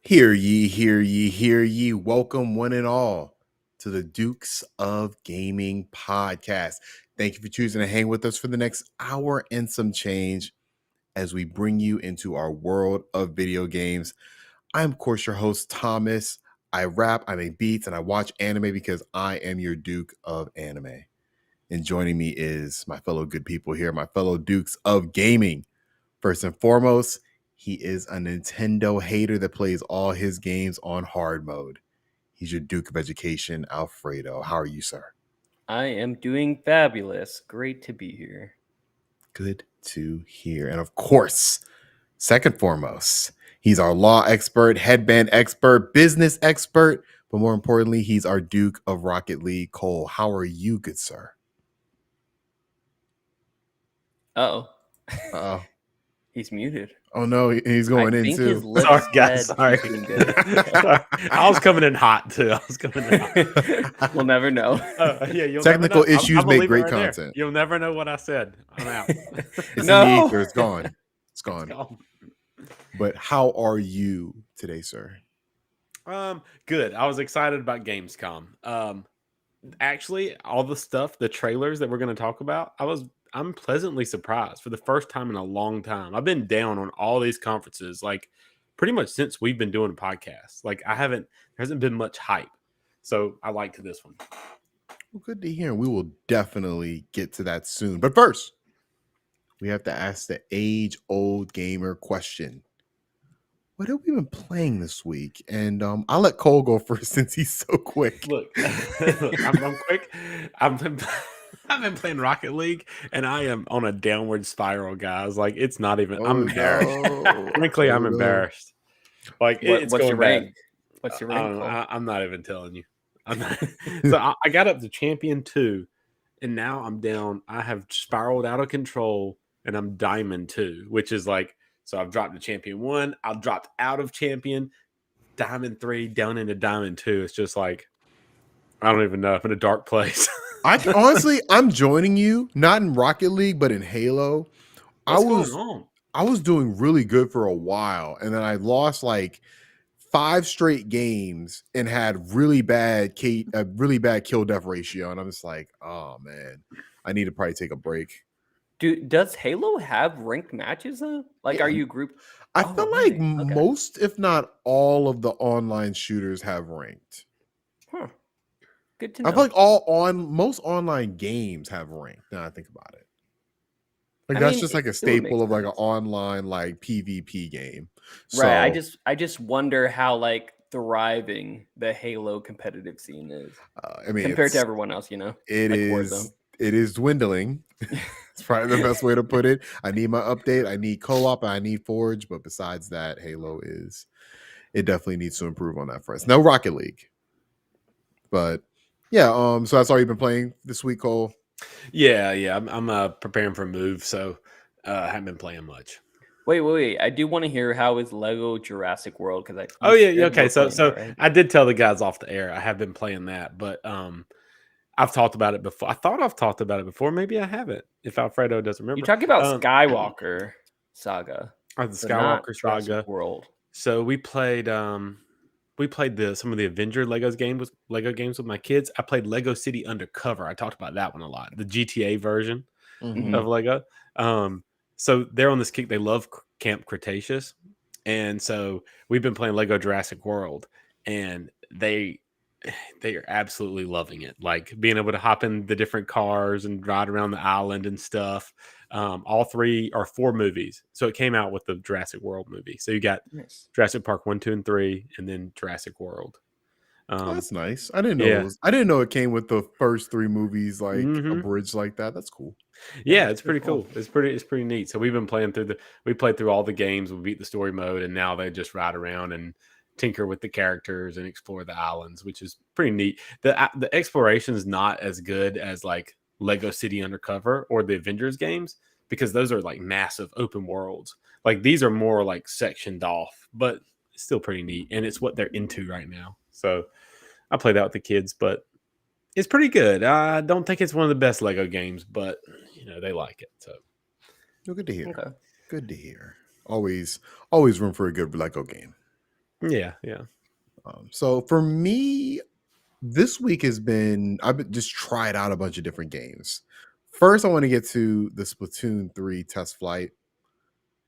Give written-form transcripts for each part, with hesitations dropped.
Hear ye, hear ye, hear ye. Welcome, one and all, to the Dukes of Gaming podcast. Thank you for choosing to hang with us for the next hour and some change as we bring you into our world of video games. I'm, of course, your host, Thomas. I rap, I make beats, and I watch anime because I am your Duke of Anime. And joining me is my fellow good people here, my fellow Dukes of Gaming. First and foremost, he is a Nintendo hater that plays all his games on hard mode. He's your Duke of Education, Alfredo. How are you, sir? I am doing fabulous. Great to be here. Good to hear. And of course, second foremost, he's our law expert, headband expert, business expert, but more importantly, he's our Duke of Rocket League, Cole. How are you, good sir? Uh-oh. He's muted. Oh no, he's going in think too. his lips Sorry, guys. said Sorry. keeping good. I was coming in hot too. We'll never know. You'll Technical never know. issues I'm make leave it great right there. content. You'll never know what I said. I'm out. It's in No. the ether. It's gone. It's gone. But how are you today, sir? Good. I was excited about Gamescom. Actually, all the stuff, the trailers that we're going to talk about, I'm pleasantly surprised for the first time in a long time. I've been down on all these conferences, like pretty much since we've been doing a podcast. Like there hasn't been much hype. So I liked this one. Well, good to hear. We will definitely get to that soon. But first, we have to ask the age-old gamer question. What have we been playing this week? And I'll let Cole go first since he's so quick. Look, I'm quick. I've been playing Rocket League, and I am on a downward spiral, guys. Like, it's not even. I'm embarrassed. Frankly, I'm embarrassed. Like, it's what's going your rank? bad. What's your rank? I'm not even telling you. So I got up to Champion 2, and now I'm down. I have spiraled out of control, and I'm Diamond 2, which is like, so I've dropped to Champion 1. I dropped out of Champion, Diamond 3, down into Diamond 2. It's just like, I don't even know. I'm in a dark place. I'm joining you, not in Rocket League, but in Halo. What's going on? I was doing really good for a while, and then I lost like 5 straight games and had really bad kill death ratio. And I'm just like, oh man, I need to probably take a break. Does Halo have ranked matches though? Like, Yeah. are you grouped? I feel like most, if not all, of the online shooters have ranked. Huh. Good to know. I feel like most online games have ranked. Now I think about it. Like that's just like a staple of like an online like PvP game. Right. I just wonder how like thriving the Halo competitive scene is. I mean, compared to everyone else, you know. It like is. It is dwindling. It's probably the best way to put it. I need my update. I need co-op. And I need Forge. But besides that, Halo it definitely needs to improve on that front. No Rocket League. But yeah, so that's all you've been playing this week, Cole? Yeah. I'm preparing for a move, so I haven't been playing much. Wait. I do want to hear how is Lego Jurassic World because okay. So right? I did tell the guys off the air I have been playing that, but I've talked about it before. I thought I've talked about it before. Maybe I haven't. If Alfredo doesn't remember, you talking about Skywalker Saga, the Skywalker Saga World. So we played some of the Avenger Lego games with my kids. I played Lego City Undercover. I talked about that one a lot. The GTA version of Lego. So they're on this kick. They love Camp Cretaceous, and so we've been playing Lego Jurassic World, and they are absolutely loving it. Like being able to hop in the different cars and ride around the island and stuff. All 3 or 4 movies. So it came out with the Jurassic World movie. So you got Jurassic Park 1, 2, and 3, and then Jurassic World. That's nice. I didn't know. I didn't know it came with the first 3 movies, like a bridge like that. That's cool. Yeah, it's pretty cool. It's pretty neat. So we've been playing we played through all the games. We beat the story mode, and now they just ride around and tinker with the characters and explore the islands, which is pretty neat. The exploration is not as good as like Lego City Undercover or the Avengers games because those are like massive open worlds. Like these are more like sectioned off, but it's still pretty neat, and it's what they're into right now. So I play that with the kids, but it's pretty good. I don't think it's one of the best Lego games, but they like it. So good to hear. Okay. Good to hear. Always room for a good Lego game. Yeah. So for me, this week has been I've just tried out a bunch of different games. First, I want to get to the Splatoon 3 test flight.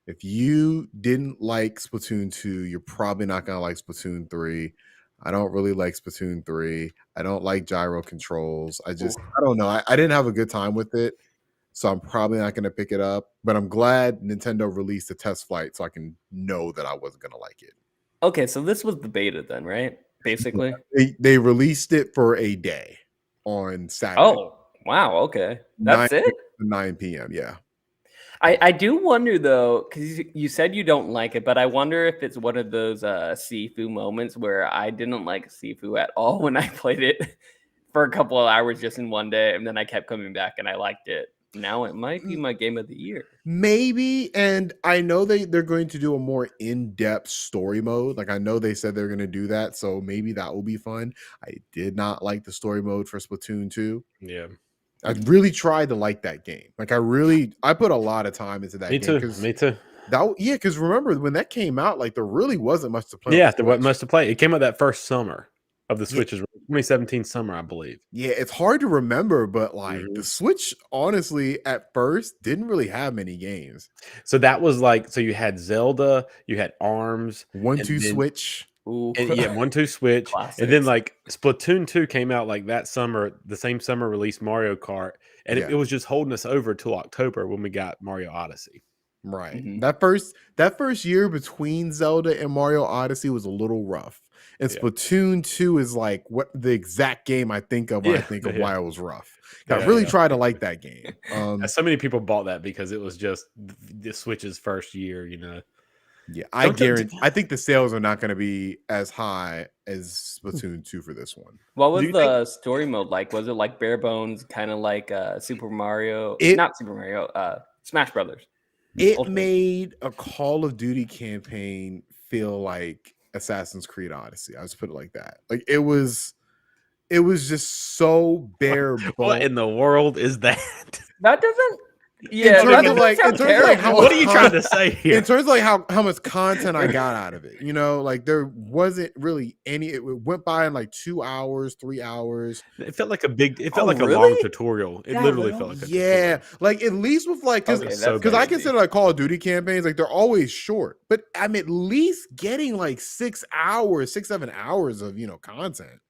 If you didn't like Splatoon 2, you're probably not going to like Splatoon 3. I don't really like Splatoon 3. I don't like gyro controls. I don't know. I didn't have a good time with it. So I'm probably not going to pick it up. But I'm glad Nintendo released a test flight so I can know that I wasn't going to like it. Okay, so this was the beta then, right? Basically. They released it for a day on Saturday. Oh, wow. Okay. That's it? 9 p.m. Yeah. I do wonder though, because you said you don't like it, but I wonder if it's one of those Sifu moments where I didn't like Sifu at all when I played it for a couple of hours just in one day, and then I kept coming back and I liked it. Now it might be my game of the year. Maybe, and I know they're going to do a more in-depth story mode. Like I know they said they're going to do that, so maybe that will be fun. I did not like the story mode for Splatoon 2. Yeah. I really tried to like that game. Like I put a lot of time into that game. Me too. Because remember when that came out, like there really wasn't much to play. Yeah, there wasn't much to play. It came out that first summer of the Switch's 2017 summer, I believe. Yeah, it's hard to remember, but like the Switch, honestly, at first didn't really have many games. So that was like, so you had Zelda, you had ARMS, 1-2 Switch. Ooh. And, yeah, 1-2 Switch. Classics. And then like Splatoon 2 came out like that summer, the same summer released Mario Kart. And it was just holding us over till October when we got Mario Odyssey. Right. That first year between Zelda and Mario Odyssey was a little rough. And Splatoon 2 is like what the exact game I think of when I think of why it was rough. I really tried to like that game. So many people bought that because it was just the Switch's first year, you know. Yeah, I guarantee. I think the sales are not going to be as high as Splatoon 2 for this one. What was the story mode like? Was it like bare bones, kind of like Super Mario? Not Super Mario. Smash Brothers. It made a Call of Duty campaign feel like Assassin's Creed Odyssey. I just put it like that. Like it was just so bare bones. What in the world is that? That doesn't. Yeah, that doesn't sound terrible. What are you trying to say here? In terms of like how much content I got out of it, you know, like there wasn't really any. It went by in like 2 hours, 3 hours. It felt like a long tutorial. It literally felt like a tutorial. Like at least with like because I consider like Call of Duty campaigns like they're always short, but I'm at least getting like 7 hours of content.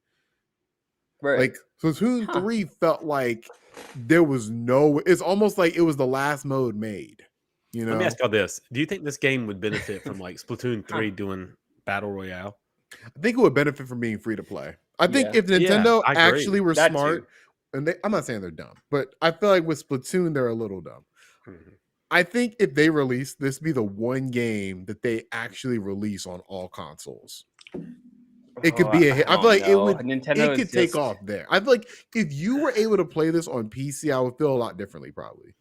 Right. Like Splatoon 3 felt like there was it's almost like it was the last mode made. Let me ask y'all this. Do you think this game would benefit from like Splatoon 3 doing Battle Royale? I think it would benefit from being free to play. I think if Nintendo actually were smart, and I'm not saying they're dumb, but I feel like with Splatoon, they're a little dumb. I think if they release this, be the one game that they actually release on all consoles. It could be a hit. I feel like it could take off there. I feel like if you were able to play this on PC, I would feel a lot differently probably.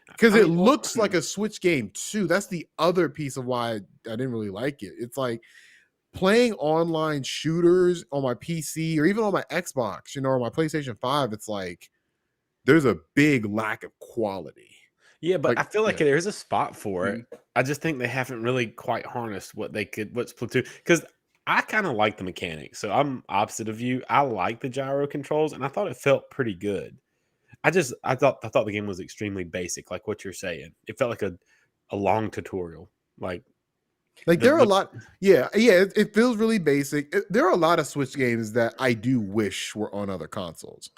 Because it looks like a Switch game too. That's the other piece of why I didn't really like it. It's like playing online shooters on my PC or even on my Xbox, or my PlayStation 5, it's like there's a big lack of quality. Yeah, but I feel like there's a spot for it. I just think they haven't really quite harnessed what Splatoon, because I kind of like the mechanics. So I'm opposite of you. I like the gyro controls, and I thought it felt pretty good. I thought the game was extremely basic, like what you're saying. It felt like a long tutorial. Like there are a lot. Yeah. It feels really basic. There are a lot of Switch games that I do wish were on other consoles.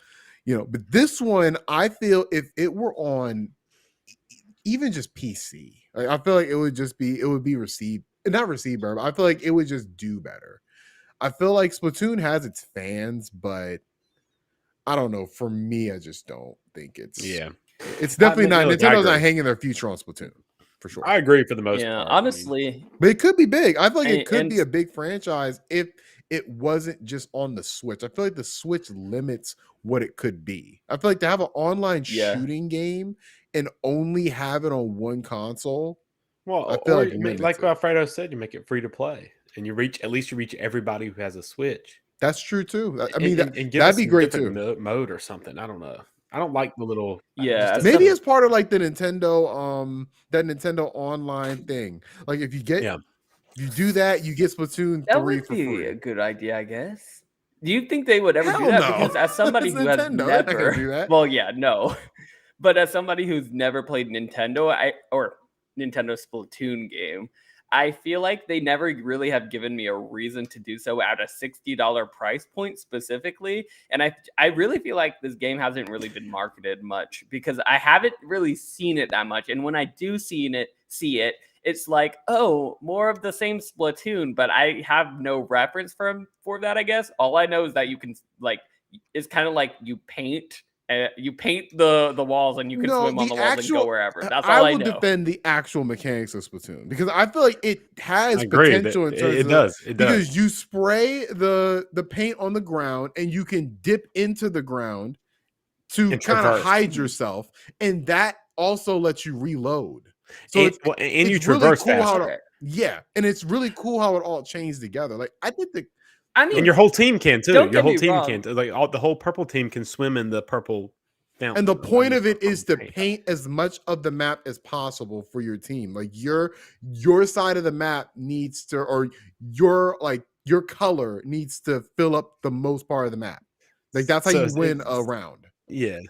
But this one, I feel if it were on even just PC, I feel like it would be received. Not receive better, but I feel like it would just do better. I feel like Splatoon has its fans, but I don't know. For me, I just don't think it's definitely not. Nintendo's not hanging their future on Splatoon for sure. I agree for the most part. Yeah, honestly, but it could be big. I feel like it could be a big franchise if it wasn't just on the Switch. I feel like the Switch limits what it could be. I feel like to have an online shooting game and only have it on one console. Well, I feel like Alfredo said, you make it free to play, and you reach everybody who has a Switch. That's true too. I mean, that'd be great too. Mode or something. I don't know. I don't like the little. Maybe it's part of like the Nintendo, that Nintendo online thing. Like if you get You do that, you get Splatoon That 3 would for be free. a good idea, I guess. Do you think they would ever do Hell that? no. Because as somebody It's who has Nintendo. They're not gonna never, do that. well, yeah, no, but as somebody who's never played Nintendo, or Nintendo Splatoon game, I feel like they never really have given me a reason to do so at a $60 price point specifically. And I really feel like this game hasn't really been marketed much because I haven't really seen it that much. And when I do see it, it's like, oh, more of the same Splatoon, but I have no reference for that, I guess. All I know is that you can, like, it's kind of like you paint the walls and you can swim on the walls and go wherever. That's I all I will know. defend the actual mechanics of Splatoon because I feel like it has I agree. potential in terms It of does. It does. because you spray the paint on the ground and you can dip into the ground to And kind of traverse. hide yourself, and that also lets you reload. So And, it's you it's really traverse cool how faster. and it's really cool how it all chains together. Like I think I mean, And your whole team can too. Don't Your get whole me team wrong. can. Like the whole purple team can swim in the purple fountain. and the point of it purple is to paint. paint as much of the map as possible for your team. Like your side of the map needs to, or your color needs to fill up the most part of the map. Like that's how So you it's- win it's- a round. Yeah.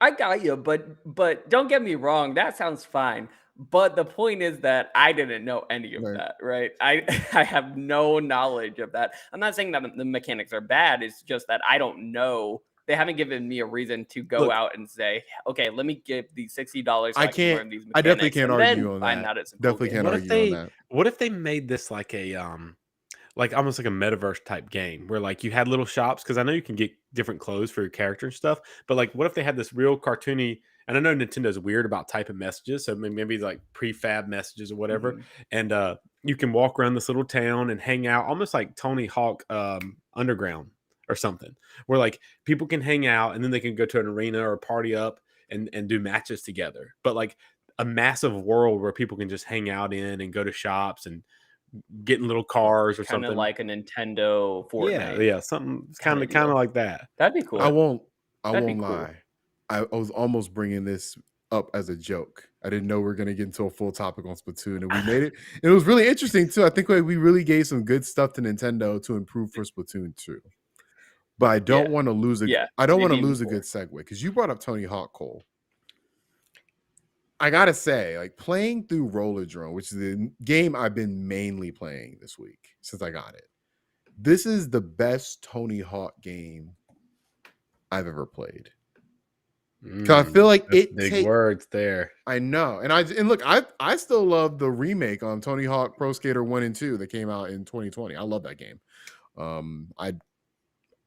I got you, but don't get me wrong, that sounds fine. But the point is that I didn't know any of Right. that, right? I I have no knowledge of that. I'm not saying that the mechanics are bad. It's just that I don't know. They haven't given me a reason to go Look, out and say, okay, let me give these $60 so I I can can't- learn these mechanics. I definitely can't and argue then on find that. out it's a Definitely cool can't game. argue on that. What if they made this like a like almost like a metaverse type game where like you had little shops, because I know you can get different clothes for your character and stuff, but like what if they had this real cartoony, and I know Nintendo's weird about typing messages, so maybe like prefab messages or whatever, Mhm. and you can walk around this little town and hang out almost like Tony Hawk Underground or something, where like people can hang out and then they can go to an arena or party up and do matches together, but like a massive world where people can just hang out in and go to shops and get in little cars or Kind of something. like a Nintendo Fortnite. Yeah, something kind of deal. like that. That'd be cool. I won't That'd be cool. lie. I was almost bringing this up as a joke. I didn't know we were going to get into a full topic on Splatoon, and we made it. It was really interesting too. I think we really gave some good stuff to Nintendo to improve for Splatoon 2. But I don't want to lose a I don't want to lose a good segue because you brought up Tony Hawk, Cole. I gotta say, like playing through Rollerdrome, which is the game I've been mainly playing this week since I got it. This is the best Tony Hawk game I've ever played. Because I feel like it big words there. I know, and look, I still love the remake on Tony Hawk Pro Skater 1 and 2 that came out in 2020. I love that game.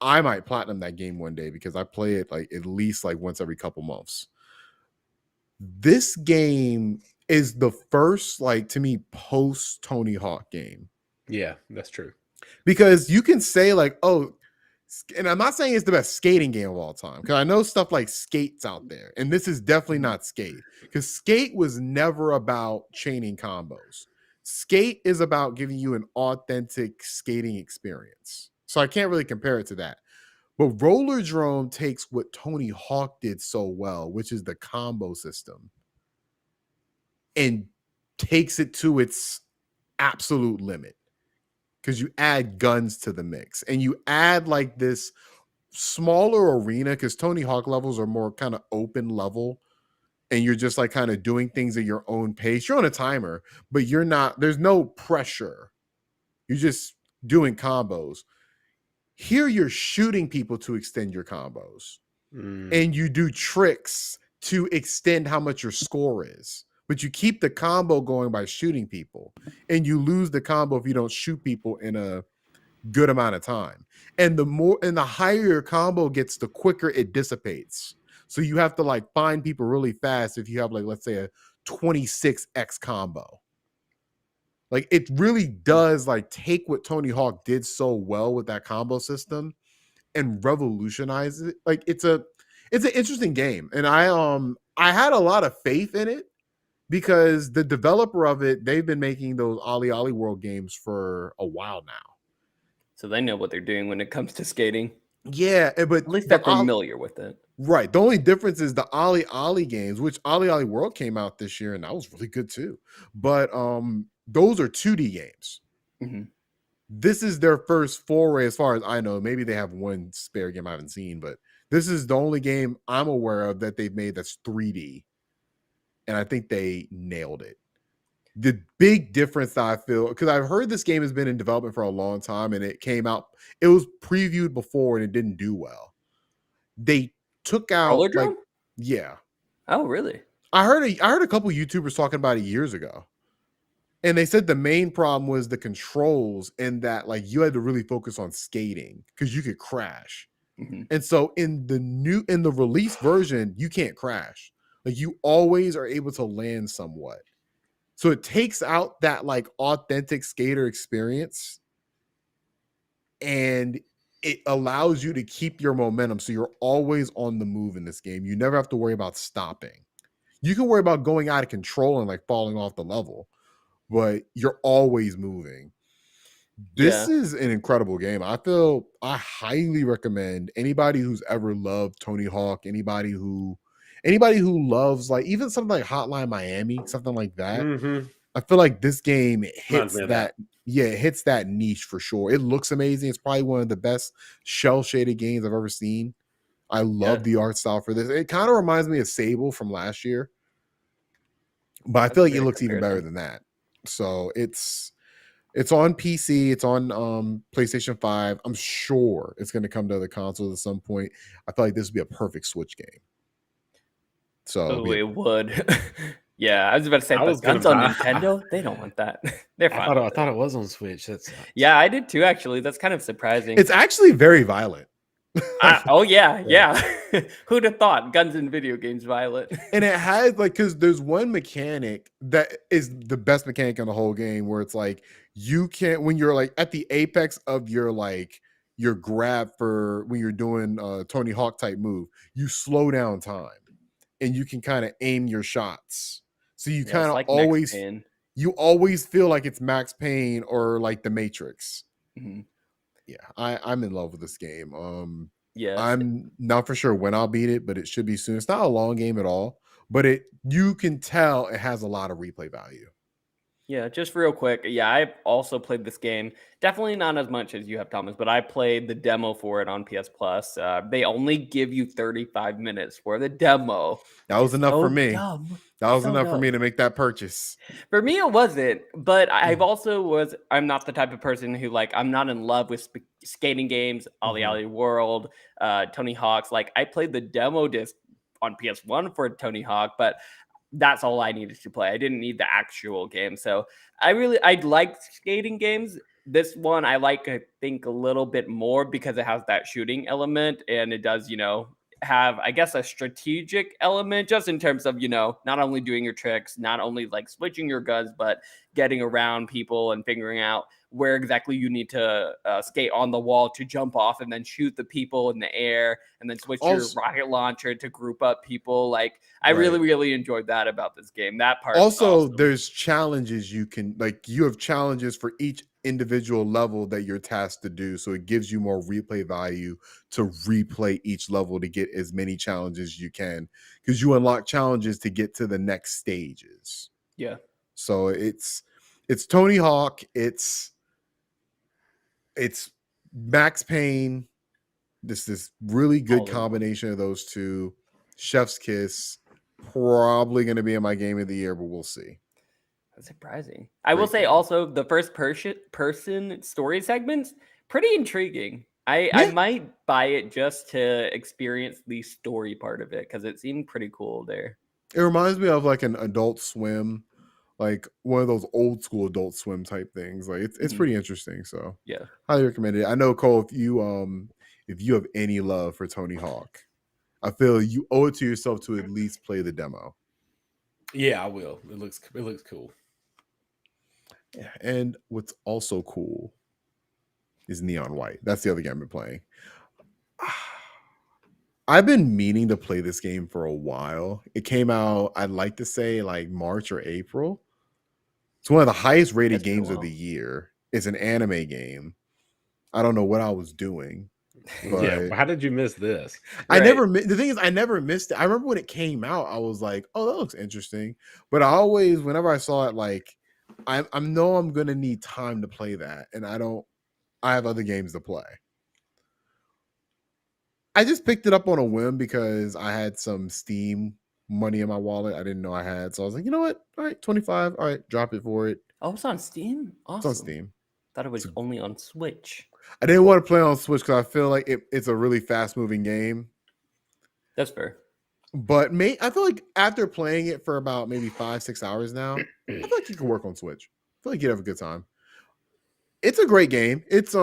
I might platinum that game one day because I play it like at least like once every couple months. This game is the first, like, to me, post Tony Hawk game. Yeah, that's true. Because you can say like, oh, and I'm not saying it's the best skating game of all time, because I know stuff like Skate's out there, and this is definitely not Skate, because Skate was never about chaining combos. Skate is about giving you an authentic skating experience. So I can't really compare it to that. But Rollerdrome takes what Tony Hawk did so well, which is the combo system, and takes it to its absolute limit. Because you add guns to the mix, and you add like this smaller arena, because Tony Hawk levels are more kind of open level, and you're just like kind of doing things at your own pace. You're on a timer, but you're not, there's no pressure. You're just doing combos. Here you're shooting people to extend your combos. And you do tricks to extend how much your score is. But you keep the combo going by shooting people. And you lose the combo if you don't shoot people in a good amount of time. And the higher your combo gets, the quicker it dissipates. So you have to like find people really fast if you have like, let's say, a 26x combo. Like it really does like take what Tony Hawk did so well with that combo system and revolutionize it. Like it's an interesting game. And I had a lot of faith in it because the developer of it, they've been making those Ollie Ollie World games for a while now. So they know what they're doing when it comes to skating. Yeah, but at least they're familiar with it. Right. The only difference is the Ollie Ollie games, which Ollie Ollie World came out this year, and that was really good too. But those are 2D games. This is their first foray, as far as I know. Maybe they have one spare game I haven't seen, but this is the only game I'm aware of that they've made that's 3D. And I think they nailed it. The big difference that I feel, because I've heard this game has been in development for a long time, and it came out, it was previewed before and it didn't do well. They took out Rollerdrome? Yeah. Oh, really? I heard a couple YouTubers talking about it years ago. And they said the main problem was the controls, and that like you had to really focus on skating because you could crash. And so in the release version, you can't crash. Like you always are able to land somewhat. So it takes out that like authentic skater experience, and it allows you to keep your momentum. So you're always on the move in this game. You never have to worry about stopping. You can worry about going out of control and like falling off the level, but you're always moving. This is an incredible game. I highly recommend anybody who's ever loved Tony Hawk, anybody who loves like even something like Hotline Miami, something like that. I feel like this game hits that. Yeah, it hits that niche for sure. It looks amazing. It's probably one of the best shell shaded games I've ever seen. I love the art style for this. It kind of reminds me of Sable from last year, but I feel like it looks even better than that. So it's on PC. It's on PlayStation 5. I'm sure it's going to come to other consoles at some point. I feel like this would be a perfect Switch game. So it would. Yeah, I was about to say, but guns on Nintendo, they don't want that. They're fine. I thought it was on Switch. Yeah, I did too, actually. That's kind of surprising. It's actually very violent. Oh, yeah. Who'd have thought guns in video games violent? And it has like, because there's one mechanic that is the best mechanic in the whole game where it's like you can't, when you're like at the apex of your like your grab for when you're doing Tony Hawk type move, you slow down time and you can kind of aim your shots. So you kind of like always feel like it's Max Payne or like the Matrix. Yeah, I'm in love with this game. I'm not for sure when I'll beat it, but it should be soon. It's not a long game at all, but you can tell it has a lot of replay value. Yeah, just real quick. Yeah, I've also played this game. Definitely not as much as you have, Thomas, but I played the demo for it on PS Plus. They only give you 35 minutes for the demo. That was enough for me. That was enough for me to make that purchase. For me, it wasn't. But I'm not the type of person who I'm not in love with skating games, Ollie Ollie World, Tony Hawk's. Like I played the demo disc on PS1 for Tony Hawk, but that's all I needed to play. I didn't need the actual game. So I like skating games. This one I think a little bit more because it has that shooting element and it does, have, I guess, a strategic element just in terms of, not only doing your tricks, not only like switching your guns, but getting around people and figuring out where exactly you need to skate on the wall to jump off and then shoot the people in the air and then switch your rocket launcher to group up people. Like I really, really enjoyed that about this game. That part. Also, there's challenges you have challenges for each individual level that you're tasked to do. So it gives you more replay value to replay each level to get as many challenges as you can because you unlock challenges to get to the next stages. Yeah. So it's Tony Hawk. It's Max Payne. This really good combination of those two. Chef's kiss. Probably going to be in my game of the year, but we'll see. That's surprising. I will say also the first person story segments, pretty intriguing. I might buy it just to experience the story part of it because it seemed pretty cool there. It reminds me of like an Adult Swim, like one of those old school Adult Swim type things. Like it's pretty interesting. So yeah, highly recommend it. I know, Cole, if you have any love for Tony Hawk, I feel you owe it to yourself to at least play the demo. Yeah, I will. It looks cool. Yeah, and what's also cool is Neon White. That's the other game I've been playing. I've been meaning to play this game for a while. It came out, I'd like to say like March or April. It's one of the highest rated games of the year. It's an anime game. I don't know what I was doing. But yeah, how did you miss this? The thing is, I never missed it. I remember when it came out, I was like, oh, that looks interesting. But whenever I saw it, like, I know I'm gonna need time to play that, and I have other games to play. I just picked it up on a whim because I had some Steam money in my wallet I didn't know I had. So I was like, you know what? All right, 25. All right, drop it for it. Oh, it's on Steam? Awesome. It's on Steam. Thought it was only on Switch. I didn't want to play on Switch because I feel like it's a really fast-moving game. That's fair. But I feel like after playing it for about maybe 5-6 hours now, I feel like you can work on Switch. I feel like you'd have a good time. It's a great game. It's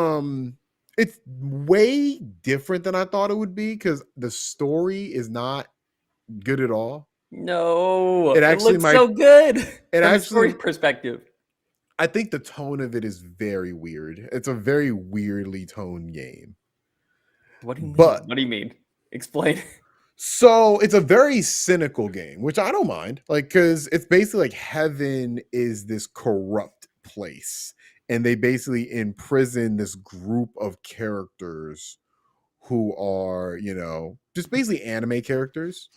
way different than I thought it would be because the story is not good at all. No, it actually looks so good. It from a actually, story perspective. I think the tone of it is very weird. It's a very weirdly toned game. What do you mean? But what do you mean? Explain. So it's a very cynical game, which I don't mind. Like, because it's basically like heaven is this corrupt place, and they basically imprison this group of characters who are, just basically anime characters.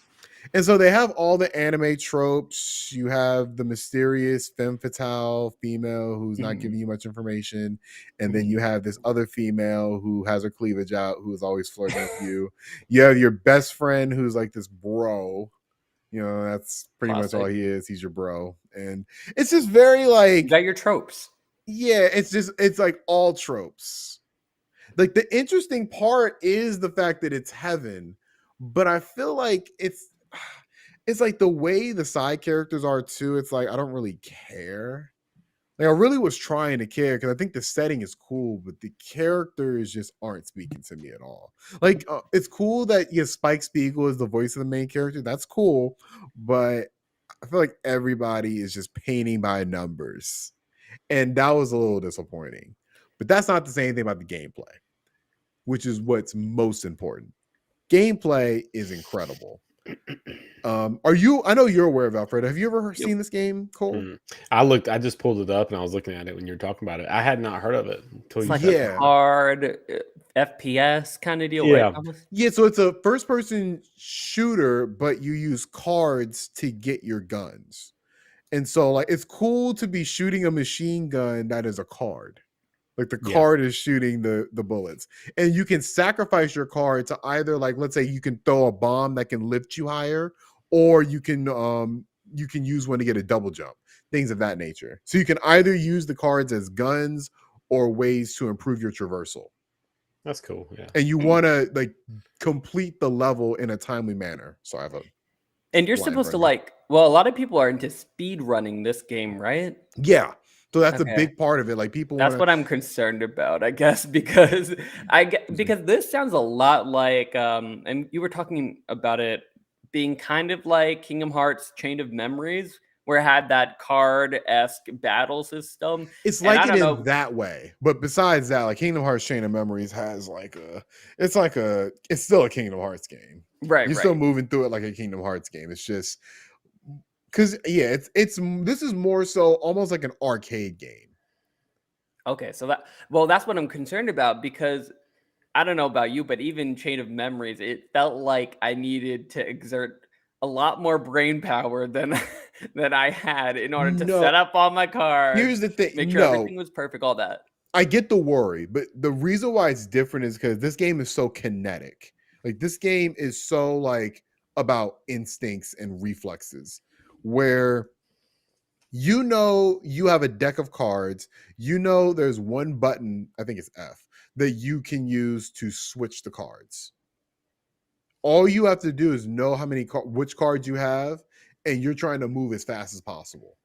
And so they have all the anime tropes. You have the mysterious femme fatale female who's not giving you much information. And then you have this other female who has her cleavage out, who's always flirting with you. You have your best friend who's like this bro. That's pretty much all he is. He's your bro. And it's just very like... You got your tropes. Yeah, it's like all tropes. Like the interesting part is the fact that it's heaven, but I feel like it's like the way the side characters are too. It's like I don't really care. Like I really was trying to care because I think the setting is cool, but the characters just aren't speaking to me at all. Like it's cool that Spike Spiegel is the voice of the main character. That's cool, but I feel like everybody is just painting by numbers, and that was a little disappointing. But that's not the same thing about the gameplay, which is what's most important. Gameplay is incredible. I know you're aware of Alfredo. Have you ever seen this game, Cole? I just pulled it up and I was looking at it when you were talking about it. I had not heard of it until it's like a hard FPS kind of deal, right? Yeah, so it's a first-person shooter, but you use cards to get your guns. And so like it's cool to be shooting a machine gun that is a card. Like the card is shooting the bullets, and you can sacrifice your card to either, like, let's say you can throw a bomb that can lift you higher, or you can use one to get a double jump, things of that nature. So you can either use the cards as guns or ways to improve your traversal. That's cool. Yeah. And you want to like complete the level in a timely manner. So I have a... And you're supposed to like, well, a lot of people are into speed running this game, right? Yeah. So that's a big part of it. Like people... That's what I'm concerned about, I guess, because this sounds a lot like, and you were talking about it being kind of like Kingdom Hearts Chain of Memories, where it had that card-esque battle system. It's like it in that way. But besides that, like Kingdom Hearts Chain of Memories has like it's still a Kingdom Hearts game. Right. You're still moving through it like a Kingdom Hearts game. It's just because this is more so almost like an arcade game. Okay, so that's what I'm concerned about, because I don't know about you, but even Chain of Memories, it felt like I needed to exert a lot more brain power than I had in order to set up all my cards. Here's the thing. Make sure everything was perfect, all that. I get the worry, but the reason why it's different is because this game is so kinetic. Like this game is so like about instincts and reflexes, where you have a deck of cards, there's one button, I think it's F, that you can use to switch the cards. All you have to do is know which cards you have, and you're trying to move as fast as possible.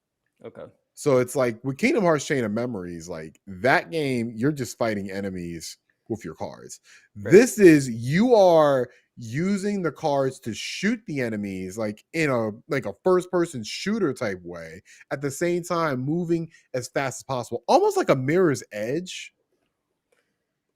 Okay. So it's like with Kingdom Hearts Chain of Memories, like that game, you're just fighting enemies with your cards. Right. This is, you are using the cards to shoot the enemies like in a first person shooter type way, at the same time moving as fast as possible, almost like a Mirror's Edge.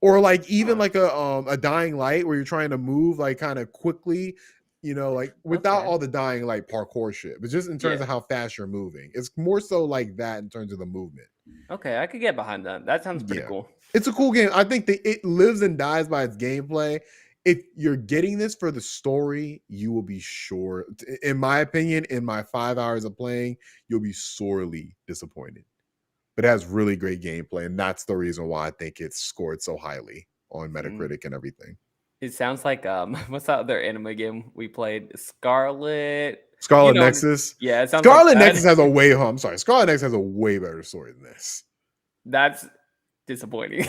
Or like even like a Dying Light, where you're trying to move like kind of quickly, like without all the Dying Light parkour shit, but just in terms of how fast you're moving. It's more so like that in terms of the movement. Okay, I could get behind that. That sounds pretty cool. It's a cool game. I think that it lives and dies by its gameplay. If you're getting this for the story, you will be sure, in my opinion, in my 5 hours of playing, you'll be sorely disappointed. but it has really great gameplay, and that's the reason why I think it's scored so highly on Metacritic and everything. It sounds like what's that other anime game we played? Scarlet Nexus. Yeah, it sounds Scarlet like Nexus has a way. I'm sorry, Scarlet Nexus has a way better story than this. That's disappointing.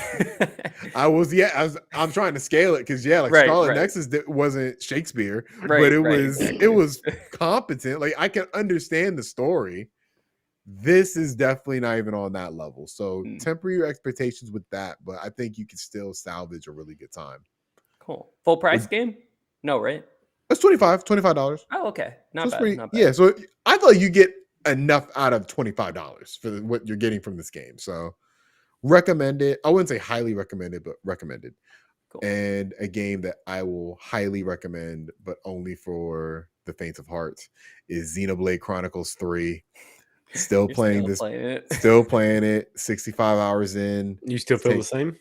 I'm trying to scale it because Scarlet Nexus wasn't Shakespeare, but it was competent. Like I can understand the story. This is definitely not even on that level. So temper your expectations with that, but I think you can still salvage a really good time. Cool. Full price game? No, right? It's $25. Oh, okay. Not bad. Not bad. Yeah, so I feel like you get enough out of $25 for what you're getting from this game. So recommend it. I wouldn't say highly recommended, but recommended. Cool. And a game that I will highly recommend, but only for the faint of heart, is Xenoblade Chronicles 3. Still playing it. 65 hours in. You still feel the same?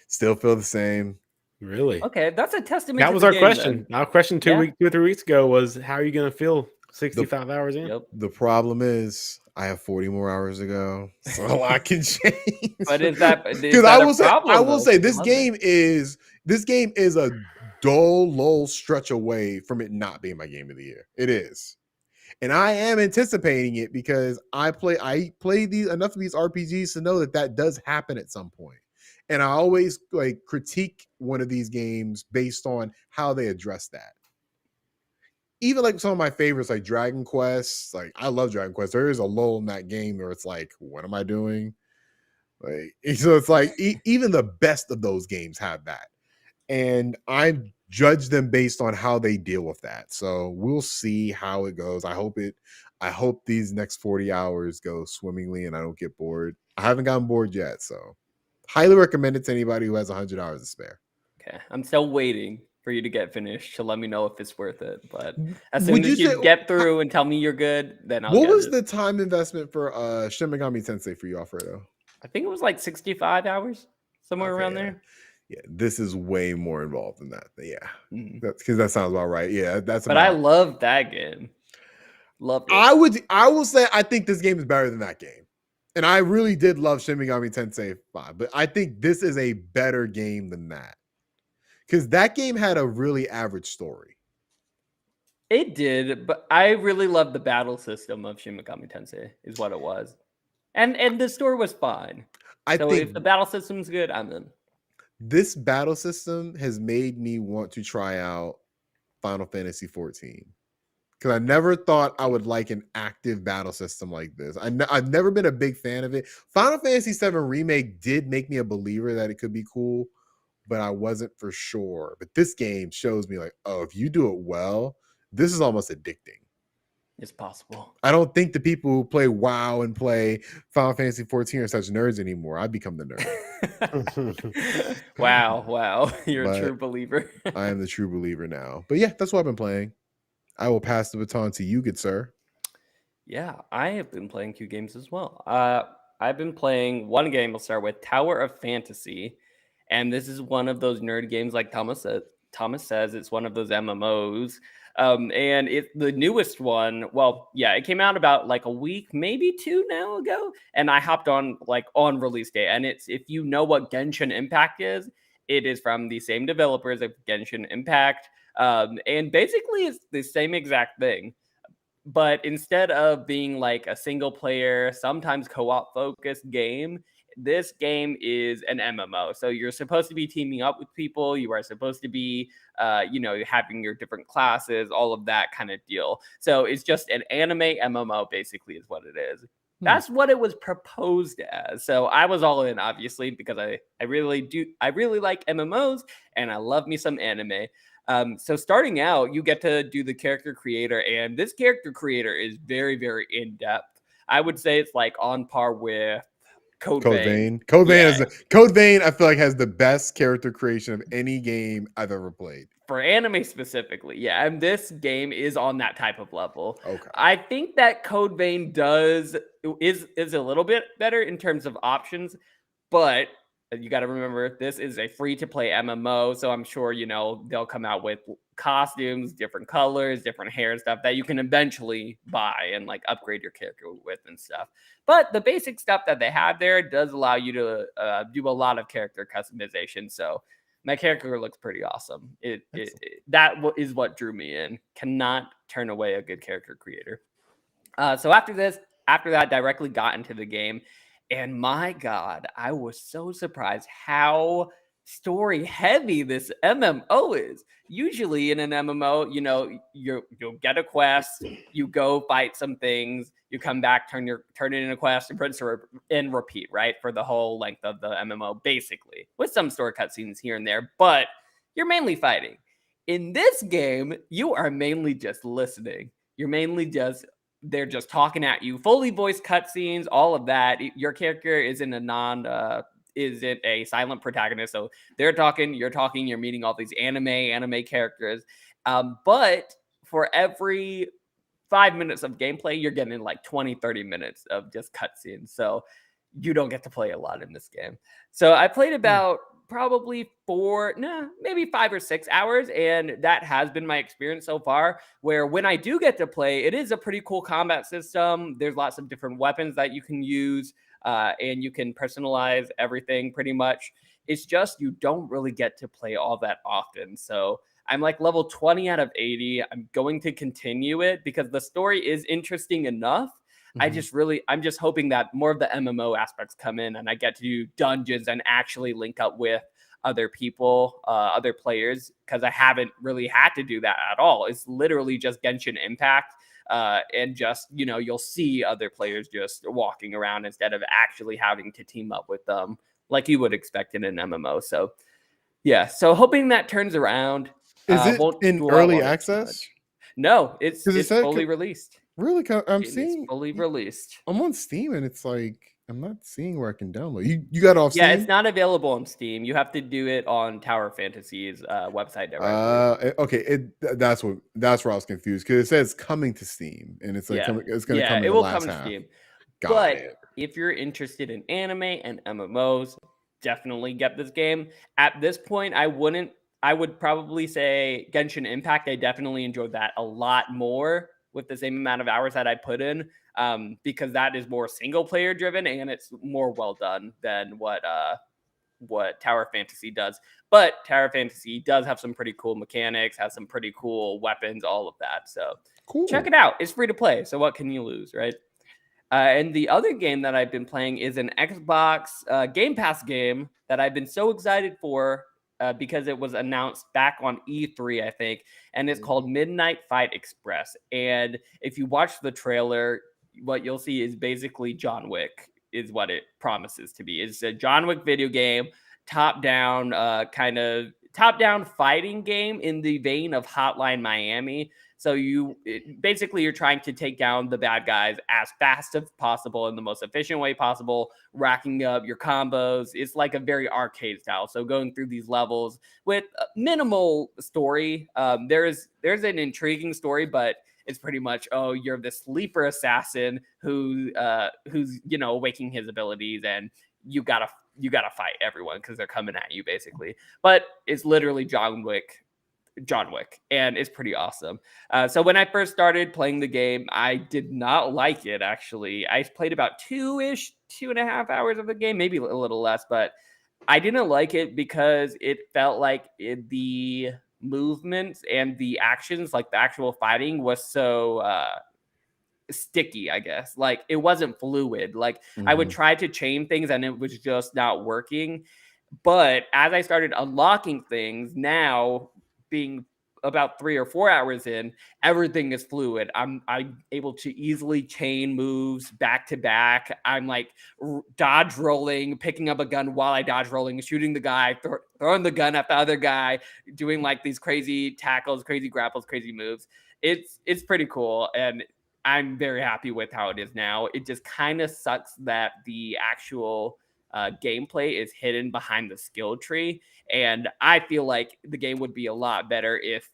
Still feel the same. Really? Okay, that's a testament. That was our question. Then. Our question 2 or 3 weeks ago was, how are you going to feel 65 hours in? Yep. The problem is, I have 40 more hours to go, so a lot can change. But is that because I will say this game is a dull, lull stretch away from it not being my game of the year. It is, and I am anticipating it because I play enough of these RPGs to know that does happen at some point. And I always critique one of these games based on how they address that. Even like some of my favorites, like Dragon Quest, like I love Dragon Quest. There is a lull in that game where it's like, what am I doing? Like, so it's like even the best of those games have that, and I judge them based on how they deal with that. So we'll see how it goes. I hope these next 40 hours go swimmingly and I don't get bored. I haven't gotten bored yet, so highly recommend it to anybody who has 100 hours to spare. Okay, I'm still waiting for you to get finished to let me know if it's worth it. But as soon as you get through and tell me you're good, then I'll. What was the time investment for Shin Megami Tensei for you, Alfredo? I think it was like 65 hours, somewhere around there. Yeah, this is way more involved than that. Yeah, that's because that sounds about right. Yeah, But I love that game. Loved it. I will say I think this game is better than that game. And I really did love Shin Megami Tensei 5, but I think this is a better game than that. Because that game had a really average story. It did, but I really loved the battle system of Shin Megami Tensei, is what it was. And the story was fine. I think if the battle system's good, I'm in. This battle system has made me want to try out Final Fantasy 14. Because I never thought I would like an active battle system like this. I've never been a big fan of it. Final Fantasy VII Remake did make me a believer that it could be cool, but I wasn't for sure. But this game shows me like, oh, if you do it well, this is almost addicting. It's possible. I don't think the people who play WoW and play Final Fantasy 14 are such nerds anymore. I become the nerd. Wow. You're a true believer. I am the true believer now. But yeah, that's what I've been playing. I will pass the baton to you, good sir. Yeah, I have been playing 2 games as well. I've been playing one game. I'll start with Tower of Fantasy. And this is one of those nerd games like Thomas says. It's one of those MMOs. And it's the newest one. Well, yeah, it came out about like a week, maybe 2 now ago. And I hopped on on release day. And it's, if you know what Genshin Impact is, it is from the same developers of Genshin Impact. And basically it's the same exact thing, but instead of being like a single player, sometimes co-op focused game, this game is an MMO. So you're supposed to be teaming up with people. You are supposed to be, having your different classes, all of that kind of deal. So it's just an anime MMO, basically, is what it is. That's what it was proposed as. So I was all in, obviously, because I really like MMOs and I love me some anime. So starting out, you get to do the character creator, and this character creator is very, very in-depth. I would say it's like on par with Code Vein. Code Vein, I feel like has the best character creation of any game I've ever played. For anime specifically, yeah. And this game is on that type of level. Okay. I think that Code Vein is a little bit better in terms of options, but you got to remember, this is a free-to-play MMO, so I'm sure, they'll come out with costumes, different colors, different hair stuff that you can eventually buy and like upgrade your character with and stuff. But the basic stuff that they have there does allow you to do a lot of character customization. So my character looks pretty awesome. That is what drew me in. Cannot turn away a good character creator. So after that, directly got into the game. And my God, I was so surprised how story heavy this MMO is. Usually in an MMO, you'll get a quest, you go fight some things, you come back, turn it in a quest, and repeat, right? For the whole length of the MMO, basically, with some story cutscenes here and there, but you're mainly fighting. In this game, you are mainly just listening. They're just talking at you, fully voiced cutscenes, all of that. Your character isn't a silent protagonist, so they're talking, you're meeting all these anime characters. But for every 5 minutes of gameplay, you're getting like 20-30 minutes of just cutscenes. So you don't get to play a lot in this game. So I played about probably maybe 5 or 6 hours, and that has been my experience so far, where when I do get to play, it is a pretty cool combat system. There's lots of different weapons that you can use, and you can personalize everything pretty much. It's just you don't really get to play all that often. So I'm like level 20 out of 80. I'm going to continue it because the story is interesting enough. I'm just hoping that more of the MMO aspects come in and I get to do dungeons and actually link up with other people, other players, because I haven't really had to do that at all. It's literally just Genshin Impact, and just, you'll see other players just walking around instead of actually having to team up with them like you would expect in an MMO. So yeah, so hoping that turns around. Is it in early access? No, it's fully released. Really? It's fully released. I'm on Steam and it's like I'm not seeing where I can download. You got it off Steam? Yeah, it's not available on Steam. You have to do it on Tower Fantasy's website directly. Okay, that's where I was confused because it says coming to Steam and it's like it's going to come in the last half. Steam. But if you're interested in anime and MMOs, definitely get this game. At this point, I would probably say Genshin Impact. I definitely enjoyed that a lot more with the same amount of hours that I put in, because that is more single player driven and it's more well done than what Tower Fantasy does. But Tower Fantasy does have some pretty cool mechanics, has some pretty cool weapons, all of that. So Check it out. It's free to play. So what can you lose, right? And the other game that I've been playing is an Xbox Game Pass game that I've been so excited for, because it was announced back on E3, I think, and it's called Midnight Fight Express. And if you watch the trailer, what you'll see is basically John Wick is what it promises to be. It's a John Wick video game, top-down fighting game in the vein of Hotline Miami. So you're trying to take down the bad guys as fast as possible in the most efficient way possible, racking up your combos. It's like a very arcade style. So going through these levels with minimal story. There's an intriguing story, but it's pretty much, you're the sleeper assassin who's awakening his abilities, and you gotta fight everyone because they're coming at you basically. But it's literally John Wick, and it's pretty awesome. So when I first started playing the game, I did not like it, actually. I played about 2.5 hours of the game, maybe a little less, but I didn't like it because it felt like the movements and the actions, like the actual fighting, was so sticky, I guess. Like, it wasn't fluid. Like, I would try to chain things and it was just not working. But as I started unlocking things, now being about 3 or 4 hours in, everything is fluid. I'm able to easily chain moves back to back. I'm like dodge rolling, picking up a gun while I dodge rolling, shooting the guy, throwing the gun at the other guy, doing like these crazy tackles, crazy grapples, crazy moves. It's pretty cool, and I'm very happy with how it is now. It just kind of sucks that the actual gameplay is hidden behind the skill tree, and I feel like the game would be a lot better if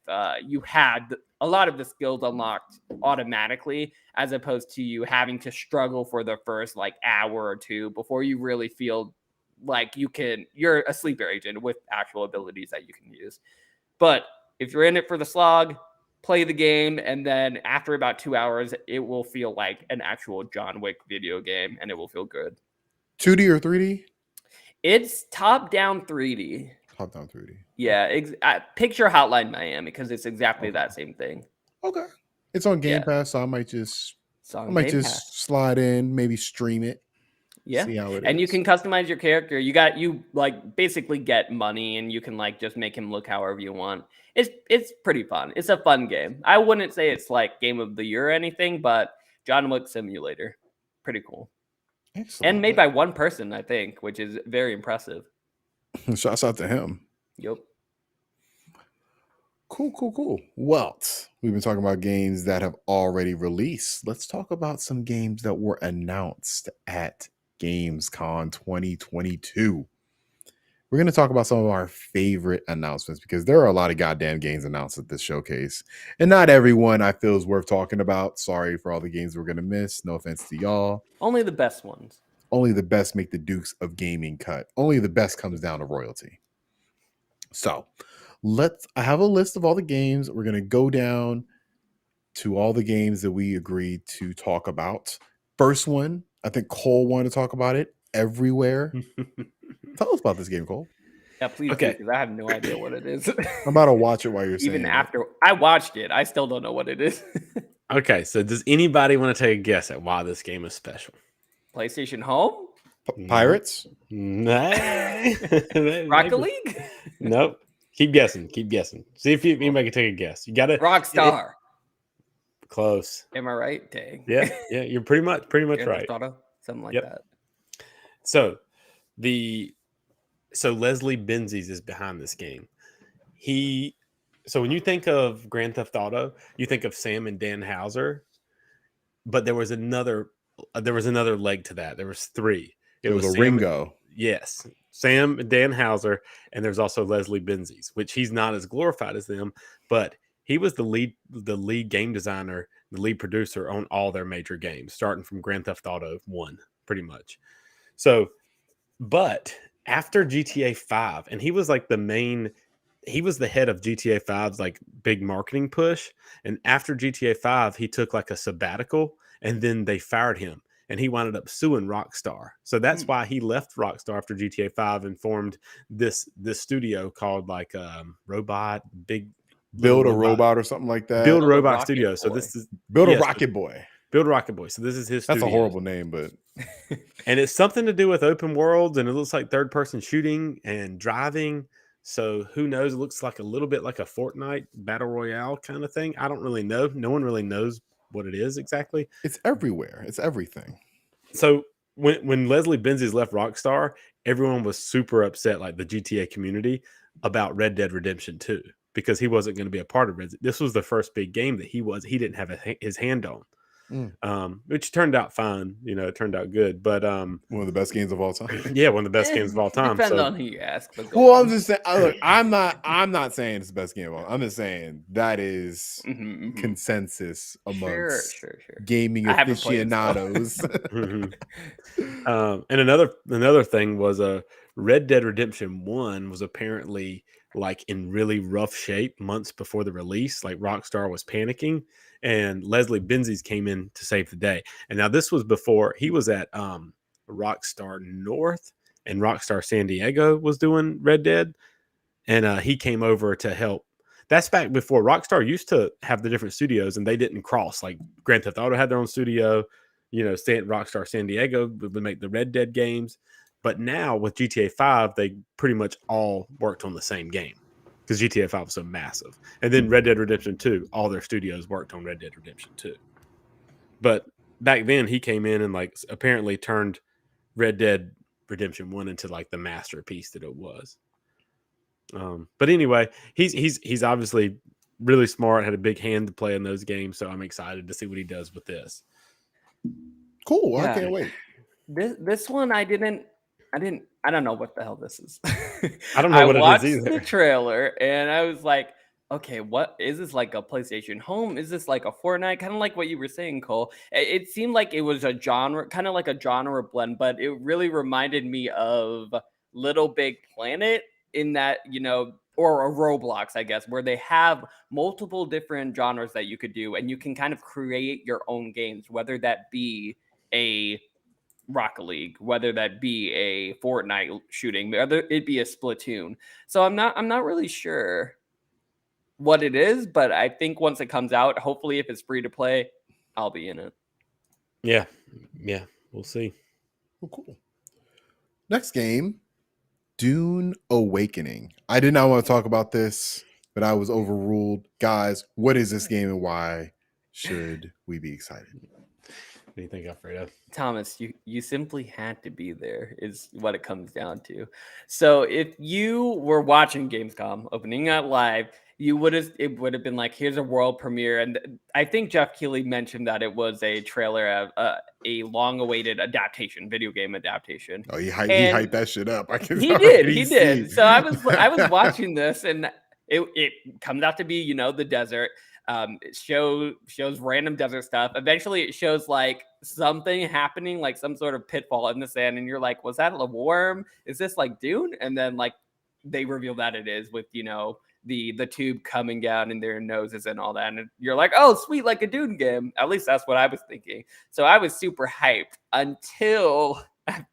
you had a lot of the skills unlocked automatically, as opposed to you having to struggle for the first like hour or two before you really feel like you're a sleeper agent with actual abilities that you can use. But if you're in it for the slog, play the game, and then after about 2 hours, it will feel like an actual John Wick video game, and it will feel good. 2D or 3D? It's top-down 3D. Top-down 3D. Yeah, picture Hotline Miami because it's exactly that same thing. Okay. It's on Game Pass, so I might just slide in, maybe stream it. Yeah. See how it and is. You can customize your character. You like basically get money and you can like just make him look however you want. It's pretty fun. It's a fun game. I wouldn't say it's like game of the year or anything, but John Wick Simulator. Pretty cool. Excellent. And made by one person, I think, which is very impressive. Shouts out to him. Yep. Cool. Well, we've been talking about games that have already released. Let's talk about some games that were announced at Gamescom 2022. We're going to talk about some of our favorite announcements because there are a lot of goddamn games announced at this showcase. And not everyone I feel is worth talking about. Sorry for all the games we're going to miss. No offense to y'all. Only the best ones. Only the best make the Dukes of Gaming cut. Only the best comes down to royalty. So I have a list of all the games. We're going to go down to all the games that we agreed to talk about. First one, I think Cole wanted to talk about it. Everywhere. Tell us about this game, Cole. Yeah, please. Okay, because I have no idea what it is. I'm about to watch it while you're saying Even after I watched it, I still don't know what it is. Okay, so does anybody want to take a guess at why this game is special? PlayStation Home? Pirates? No. Rocket League? Nope. Keep guessing. See if anybody can take a guess. You got to Rockstar. Close. Am I right? Dang. Yeah, you're pretty much right. Something like that. So Leslie Benzies is behind this game. So when you think of Grand Theft Auto, you think of Sam and Dan Houser, but there was another leg to that. There was three. It was a Ringo. Yes. Sam and Dan Houser, and there's also Leslie Benzies, which he's not as glorified as them, but he was the lead game designer, the lead producer on all their major games, starting from Grand Theft Auto 1, pretty much. So, but after GTA 5, and he was like he was the head of GTA 5's like big marketing push. And after GTA 5, he took like a sabbatical and then they fired him and he wound up suing Rockstar. So that's why he left Rockstar after GTA 5 and formed this studio called like Robot Big Build a Robot or something like that. Build a Robot Studio. Boy. So this is Build a Rocket Boy. Build Rocket Boy. So this is his That's studio. a horrible name, but and it's something to do with open worlds and it looks like third person shooting and driving. So who knows? It looks like a little bit like a Fortnite battle royale kind of thing. I don't really know. No one really knows what it is exactly. It's everywhere. It's everything. So when Leslie Benzies left Rockstar, everyone was super upset, like the GTA community, about Red Dead Redemption 2 because he wasn't going to be a part of it. This was the first big game that he didn't have his hand on. Which turned out fine, it turned out good, but one of the best games of all time. Yeah, one of the best games of all time. Depends on who you ask. Well, I'm just saying. Look, I'm not saying it's the best game of all. I'm just saying that is consensus amongst gaming aficionados. And another thing was Red Dead Redemption 1 was apparently like in really rough shape months before the release. Like Rockstar was panicking. And Leslie Benzies came in to save the day. And now this was before he was at Rockstar North and Rockstar San Diego was doing Red Dead. And he came over to help. That's back before Rockstar used to have the different studios and they didn't cross. Like Grand Theft Auto had their own studio. Rockstar San Diego would make the Red Dead games. But now with GTA 5, they pretty much all worked on the same game. Because GTA 5 was so massive. And then Red Dead Redemption 2, all their studios worked on Red Dead Redemption 2. But back then, he came in and like apparently turned Red Dead Redemption 1 into like the masterpiece that it was. But anyway, he's obviously really smart, had a big hand to play in those games. So I'm excited to see what he does with this. Cool. Yeah. I can't wait. This one, I don't know what the hell this is. I don't know what it is either. I watched the trailer and I was like, okay, what is this, like a PlayStation Home? Is this like a Fortnite? Kind of like what you were saying, Cole. It seemed like it was a genre, kind of like a genre blend, but it really reminded me of Little Big Planet in that, or a Roblox, I guess, where they have multiple different genres that you could do, and you can kind of create your own games, whether that be a Rocket League, whether that be a Fortnite shooting, whether it be a Splatoon. So I'm not really sure what it is, but I think once it comes out, hopefully if it's free to play, I'll be in it. Yeah, we'll see. Well, cool. Next game, Dune Awakening. I did not want to talk about this, but I was overruled. Guys, what is this game and why should we be excited? What do you think, Alfredo? Thomas, you simply had to be there is what it comes down to. So if you were watching Gamescom Opening Night live, it would have been like, here's a world premiere. And I think Jeff Keighley mentioned that it was a trailer of a long-awaited adaptation, video game adaptation. Oh, he hyped that shit up. He did. So I was watching this, and it comes out to be, the desert. It shows random desert stuff. Eventually it shows like something happening, like some sort of pitfall in the sand, and you're like, was that a worm? Is this like Dune? And then like they reveal that it is, with the tube coming down in their noses and all that, and you're like, oh sweet, like a Dune game. At least that's what I was thinking. So I was super hyped until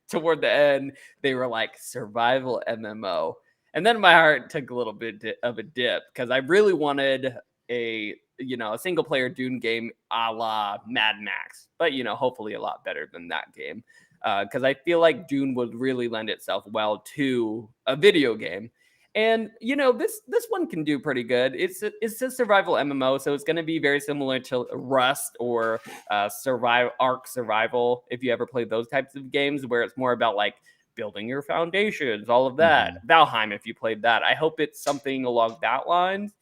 toward the end they were like, survival MMO. And then my heart took a little bit of a dip, because I really wanted a single player Dune game a la Mad Max, but hopefully a lot better than that game, because I feel like Dune would really lend itself well to a video game. And this one can do pretty good. It's a survival MMO, so it's going to be very similar to Rust or Ark Survival, if you ever played those types of games, where it's more about like building your foundations, all of that. Valheim, if you played that. I hope it's something along that lines.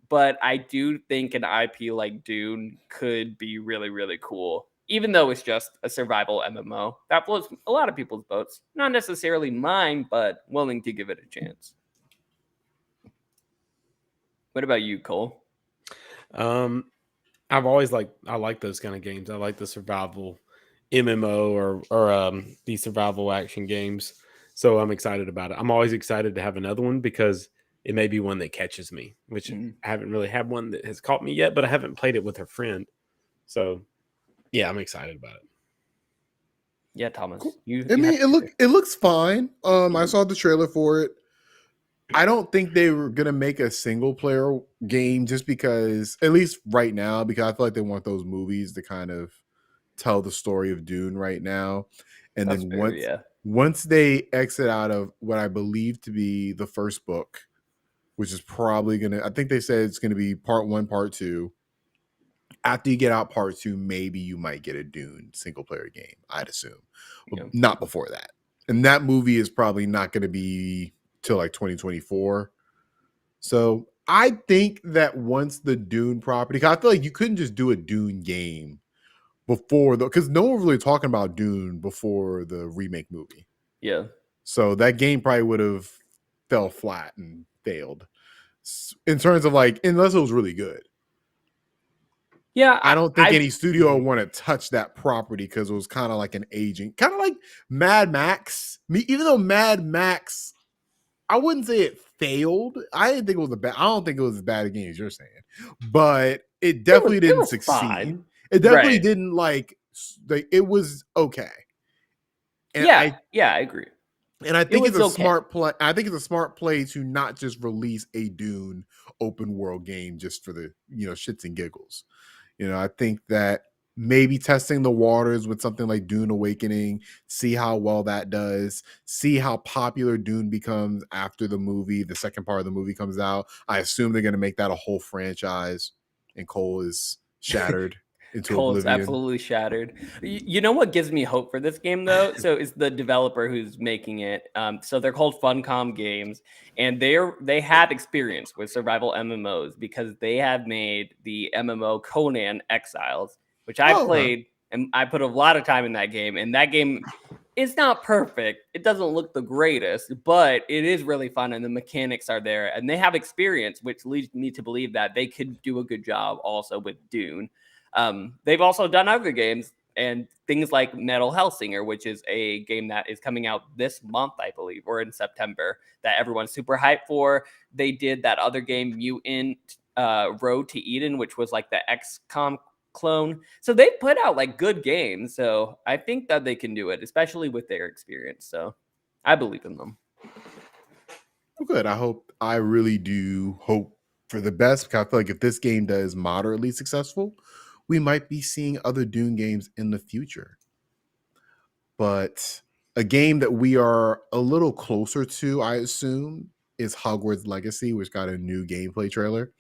But I do think an IP like Dune could be really, really cool, even though it's just a survival MMO. That blows a lot of people's boats. Not necessarily mine, but willing to give it a chance. What about you, Cole? I've always I like those kind of games. I like the survival MMO or the survival action games. So I'm excited about it. I'm always excited to have another one, because it may be one that catches me, which I haven't really had one that has caught me yet, but I haven't played it with a friend. So yeah, I'm excited about it. Yeah, Thomas. Cool. It looks fine. I saw the trailer for it. I don't think they were gonna make a single player game, just because, at least right now, because I feel like they want those movies to kind of tell the story of Dune right now. And That's then fair, once they exit out of what I believe to be the first book, which is probably I think they said it's gonna be part 1, part 2. After you get out part 2, maybe you might get a Dune single player game, I'd assume. But not before that. And that movie is probably not going to be till like 2024. So I think that once the Dune property, I feel like you couldn't just do a Dune game before because no one was really talking about Dune before the remake movie. Yeah. So that game probably would have fell flat and failed in terms of like, unless it was really good. Yeah, I don't think any studio would want to touch that property, because it was kind of like an aging, kind of like Mad Max. Even though Mad Max, I wouldn't say it failed. I didn't think it was I don't think it was as bad a game as you're saying, but it definitely didn't succeed. Fine. It definitely didn't like it was okay. And I agree. And I think it's a smart play. I think it's a smart play to not just release a Dune open world game just for the shits and giggles. I think that maybe testing the waters with something like Dune Awakening, see how well that does, see how popular Dune becomes after the second part of the movie comes out. I assume they're going to make that a whole franchise, and Cole is shattered into Cole's oblivion. Absolutely shattered. You know what gives me hope for this game, though? So it's the developer who's making it. So they're called Funcom Games, and they have experience with survival MMOs, because they have made the MMO Conan Exiles, which I played, and I put a lot of time in that game. And that game is not perfect. It doesn't look the greatest, but it is really fun, and the mechanics are there, and they have experience, which leads me to believe that they could do a good job also with Dune. They've also done other games. And things like Metal Hellsinger, which is a game that is coming out this month, I believe, or in September, that everyone's super hyped for. They did that other game, Mutant Road to Eden, which was like the XCOM clone. So they put out like good games. So I think that they can do it, especially with their experience. So I believe in them. Good. I really do hope for the best, because I feel like if this game does moderately successful, we might be seeing other Dune games in the future. But a game that we are a little closer to, I assume, is Hogwarts Legacy, which got a new gameplay trailer.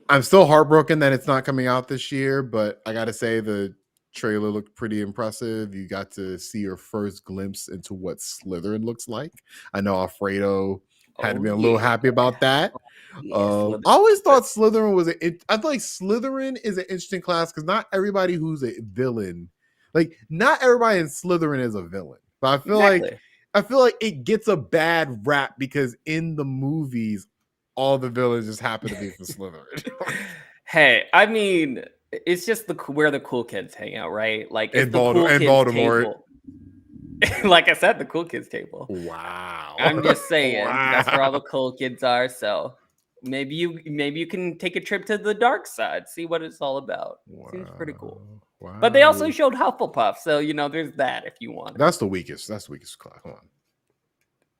I'm still heartbroken that it's not coming out this year, but I gotta say the trailer looked pretty impressive. You got to see your first glimpse into what Slytherin looks like. I know Alfredo had been a little happy about that. I always thought Slytherin was I feel like Slytherin is an interesting class because not everybody who's a villain, like not everybody in Slytherin is a villain. But I feel like it gets a bad rap because in the movies, all the villains just happen to be from Slytherin. Hey, I mean, it's just where the cool kids hang out, right? Like it's the cool kids Baltimore. Like I said, the cool kids table. Wow. I'm just saying that's where all the cool kids are. So maybe you can take a trip to the dark side, see what it's all about. Seems pretty cool. Wow. But they also showed Hufflepuff, so there's that if you want. That's the weakest. That's the weakest class. Come on.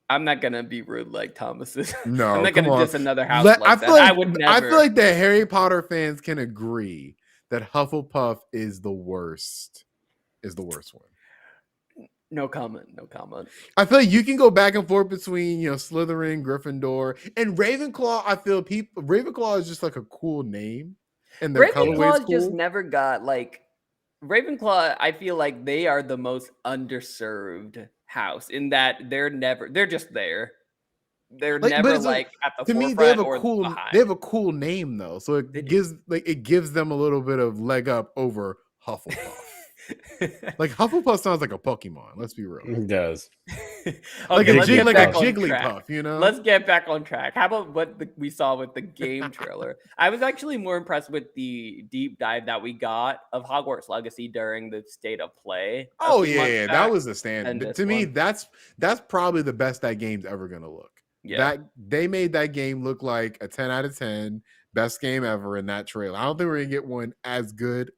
I'm not gonna be rude like Thomas is. No, I'm not gonna diss another house I would never. I feel like the Harry Potter fans can agree that Hufflepuff is the worst. Is the worst one. No comment. No comment. I feel like you can go back and forth between Slytherin, Gryffindor, and Ravenclaw. I feel Ravenclaw is just like a cool name, and their colorway is cool. Just never got like Ravenclaw. I feel like they are the most underserved house in that they're just there. They're never like at the to forefront. Me, they have a cool name though, so it gives them a little bit of leg up over Hufflepuff. Like Hufflepuff sounds like a Pokemon. Let's be real. It does. Like a Jigglypuff, Let's get back on track. How about what we saw with the game trailer? I was actually more impressed with the deep dive that we got of Hogwarts Legacy during the state of play. Oh yeah, that was the standard. To me, that's probably the best that game's ever gonna look. Yeah, that they made that game look like a 10 out of 10, best game ever in that trailer. I don't think we're gonna get one as good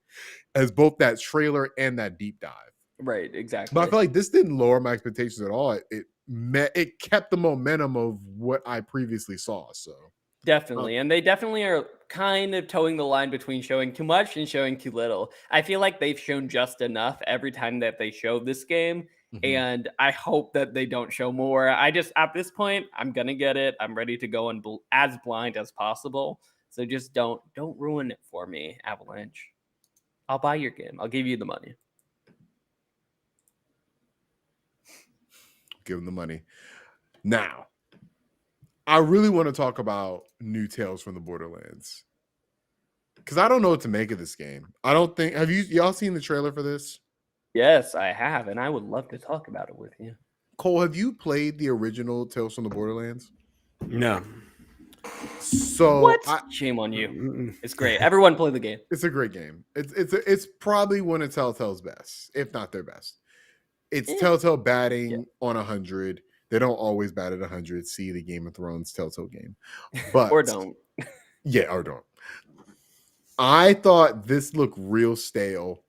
as both that trailer and that deep dive. Right, exactly. But I feel like this didn't lower my expectations at all. It kept the momentum of what I previously saw. So definitely, and they definitely are kind of towing the line between showing too much and showing too little. I feel like they've shown just enough every time that they show this game. Mm-hmm. And I hope that they don't show more. At this point, I'm gonna get it. I'm ready to go in as blind as possible. So just don't ruin it for me, Avalanche. I'll buy your game. I'll give you the money. Give them the money. Now, I really want to talk about new Tales from the Borderlands. Because I don't know what to make of this game. I don't think... Have y'all seen the trailer for this? Yes, I have. And I would love to talk about it with you. Cole, have you played the original Tales from the Borderlands? No. So what? Shame on you. It's great. Everyone play the game. It's a great game. It's probably one of Telltale's best, if not their best. It's Telltale batting on 100. They don't always bat at 100. See the Game of Thrones Telltale game, but or don't. Yeah, or don't. I thought this looked real stale.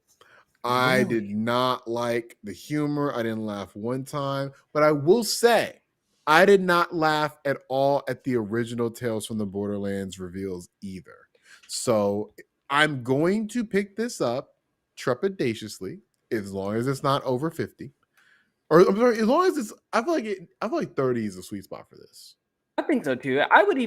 I did not like the humor. I didn't laugh one time, but I will say I did not laugh at all at the original Tales from the Borderlands reveals either. So I'm going to pick this up trepidatiously, as long as it's not over 50. Or I'm sorry, as long as it's I feel like 30 is a sweet spot for this. I think so too. I would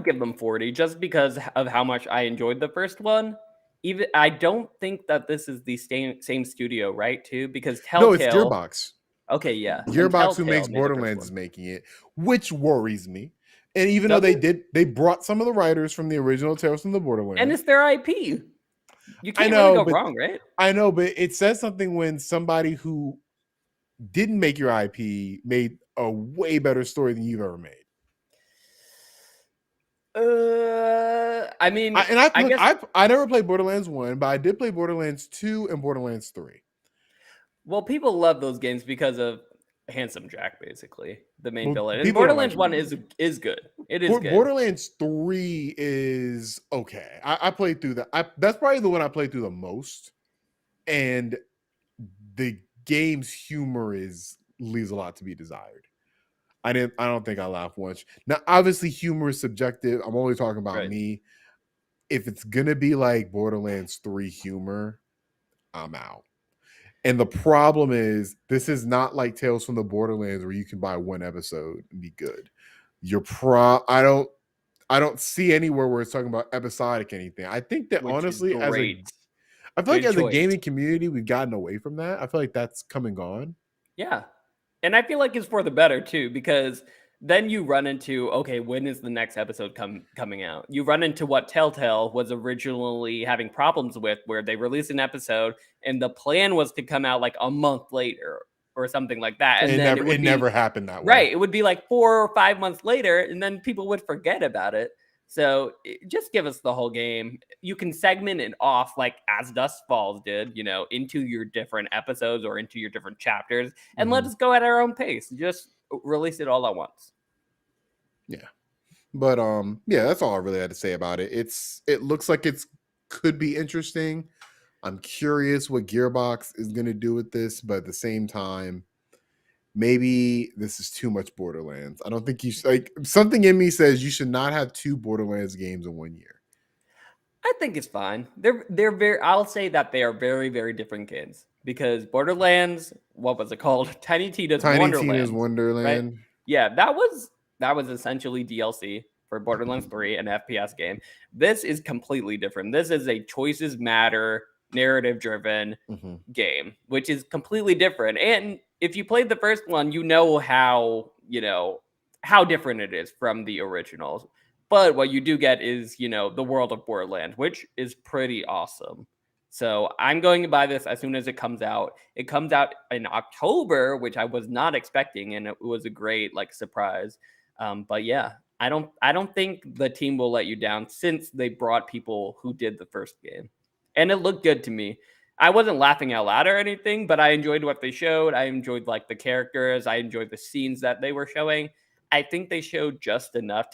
give them 40 just because of how much I enjoyed the first one. Even I don't think that this is the same studio, right? Too, because Telltale. No, it's Gearbox. Okay, yeah. Gearbox, who makes Borderlands, is making it, which worries me. And even though they brought some of the writers from the original Tales from the Borderlands, and it's their IP. You can't really go wrong, right? I know, but it says something when somebody who didn't make your IP made a I mean, I never played Borderlands 1, but I did play Borderlands 2 and Borderlands 3. Well, people love those games because of Handsome Jack, basically the main villain. And people don't Borderlands like 1 is good. It is good. Borderlands 3 is okay. I played through that. That's probably the one I played through the most, and the game's humor leaves a lot to be desired. I don't think I laughed much. Now, obviously, humor is subjective. I'm only talking about me. If it's gonna be like Borderlands 3 humor, I'm out. And the problem is, this is not like Tales from the Borderlands where you can buy one episode and be good. I don't see anywhere where it's talking about episodic anything. I think that honestly, I feel like as a gaming community, we've gotten away from that. I feel like that's come and gone. Yeah. And I feel like it's for the better too, because then you run into, okay, when is the next episode coming out? You run into what Telltale was originally having problems with, where they released an episode and the plan was to come out like a month later or something like that. And then it never happened that way. Right. It would be like 4 or 5 months later, and then people would forget about it. So just give us the whole game. You can segment it off like As Dusk Falls did, into your different episodes or into your different chapters, and let us go at our own pace. Just release it all at once. Yeah. But that's all I really had to say about it. It looks like it could be interesting. I'm curious what Gearbox is going to do with this, but at the same time, maybe this is too much Borderlands. I don't think something in me says you should not have 2 Borderlands games in 1 year. I think it's fine. I'll say that they are very, very different games, because Borderlands, what was it called? Tiny Tina's Wonderland. Right? Yeah, that was essentially DLC for Borderlands 3, an FPS game. This is completely different. This is a choices matter, narrative-driven game, which is completely different. And if you played the first one, you know how different it is from the originals. But what you do get is, the world of Borderlands, which is pretty awesome. So I'm going to buy this as soon as it comes out. It comes out in October, which I was not expecting, and it was a great surprise. But yeah, I don't think the team will let you down, since they brought people who did the first game, and it looked good to me. I wasn't laughing out loud or anything, but I enjoyed what they showed. I enjoyed the characters. I enjoyed the scenes that they were showing. I think they showed just enough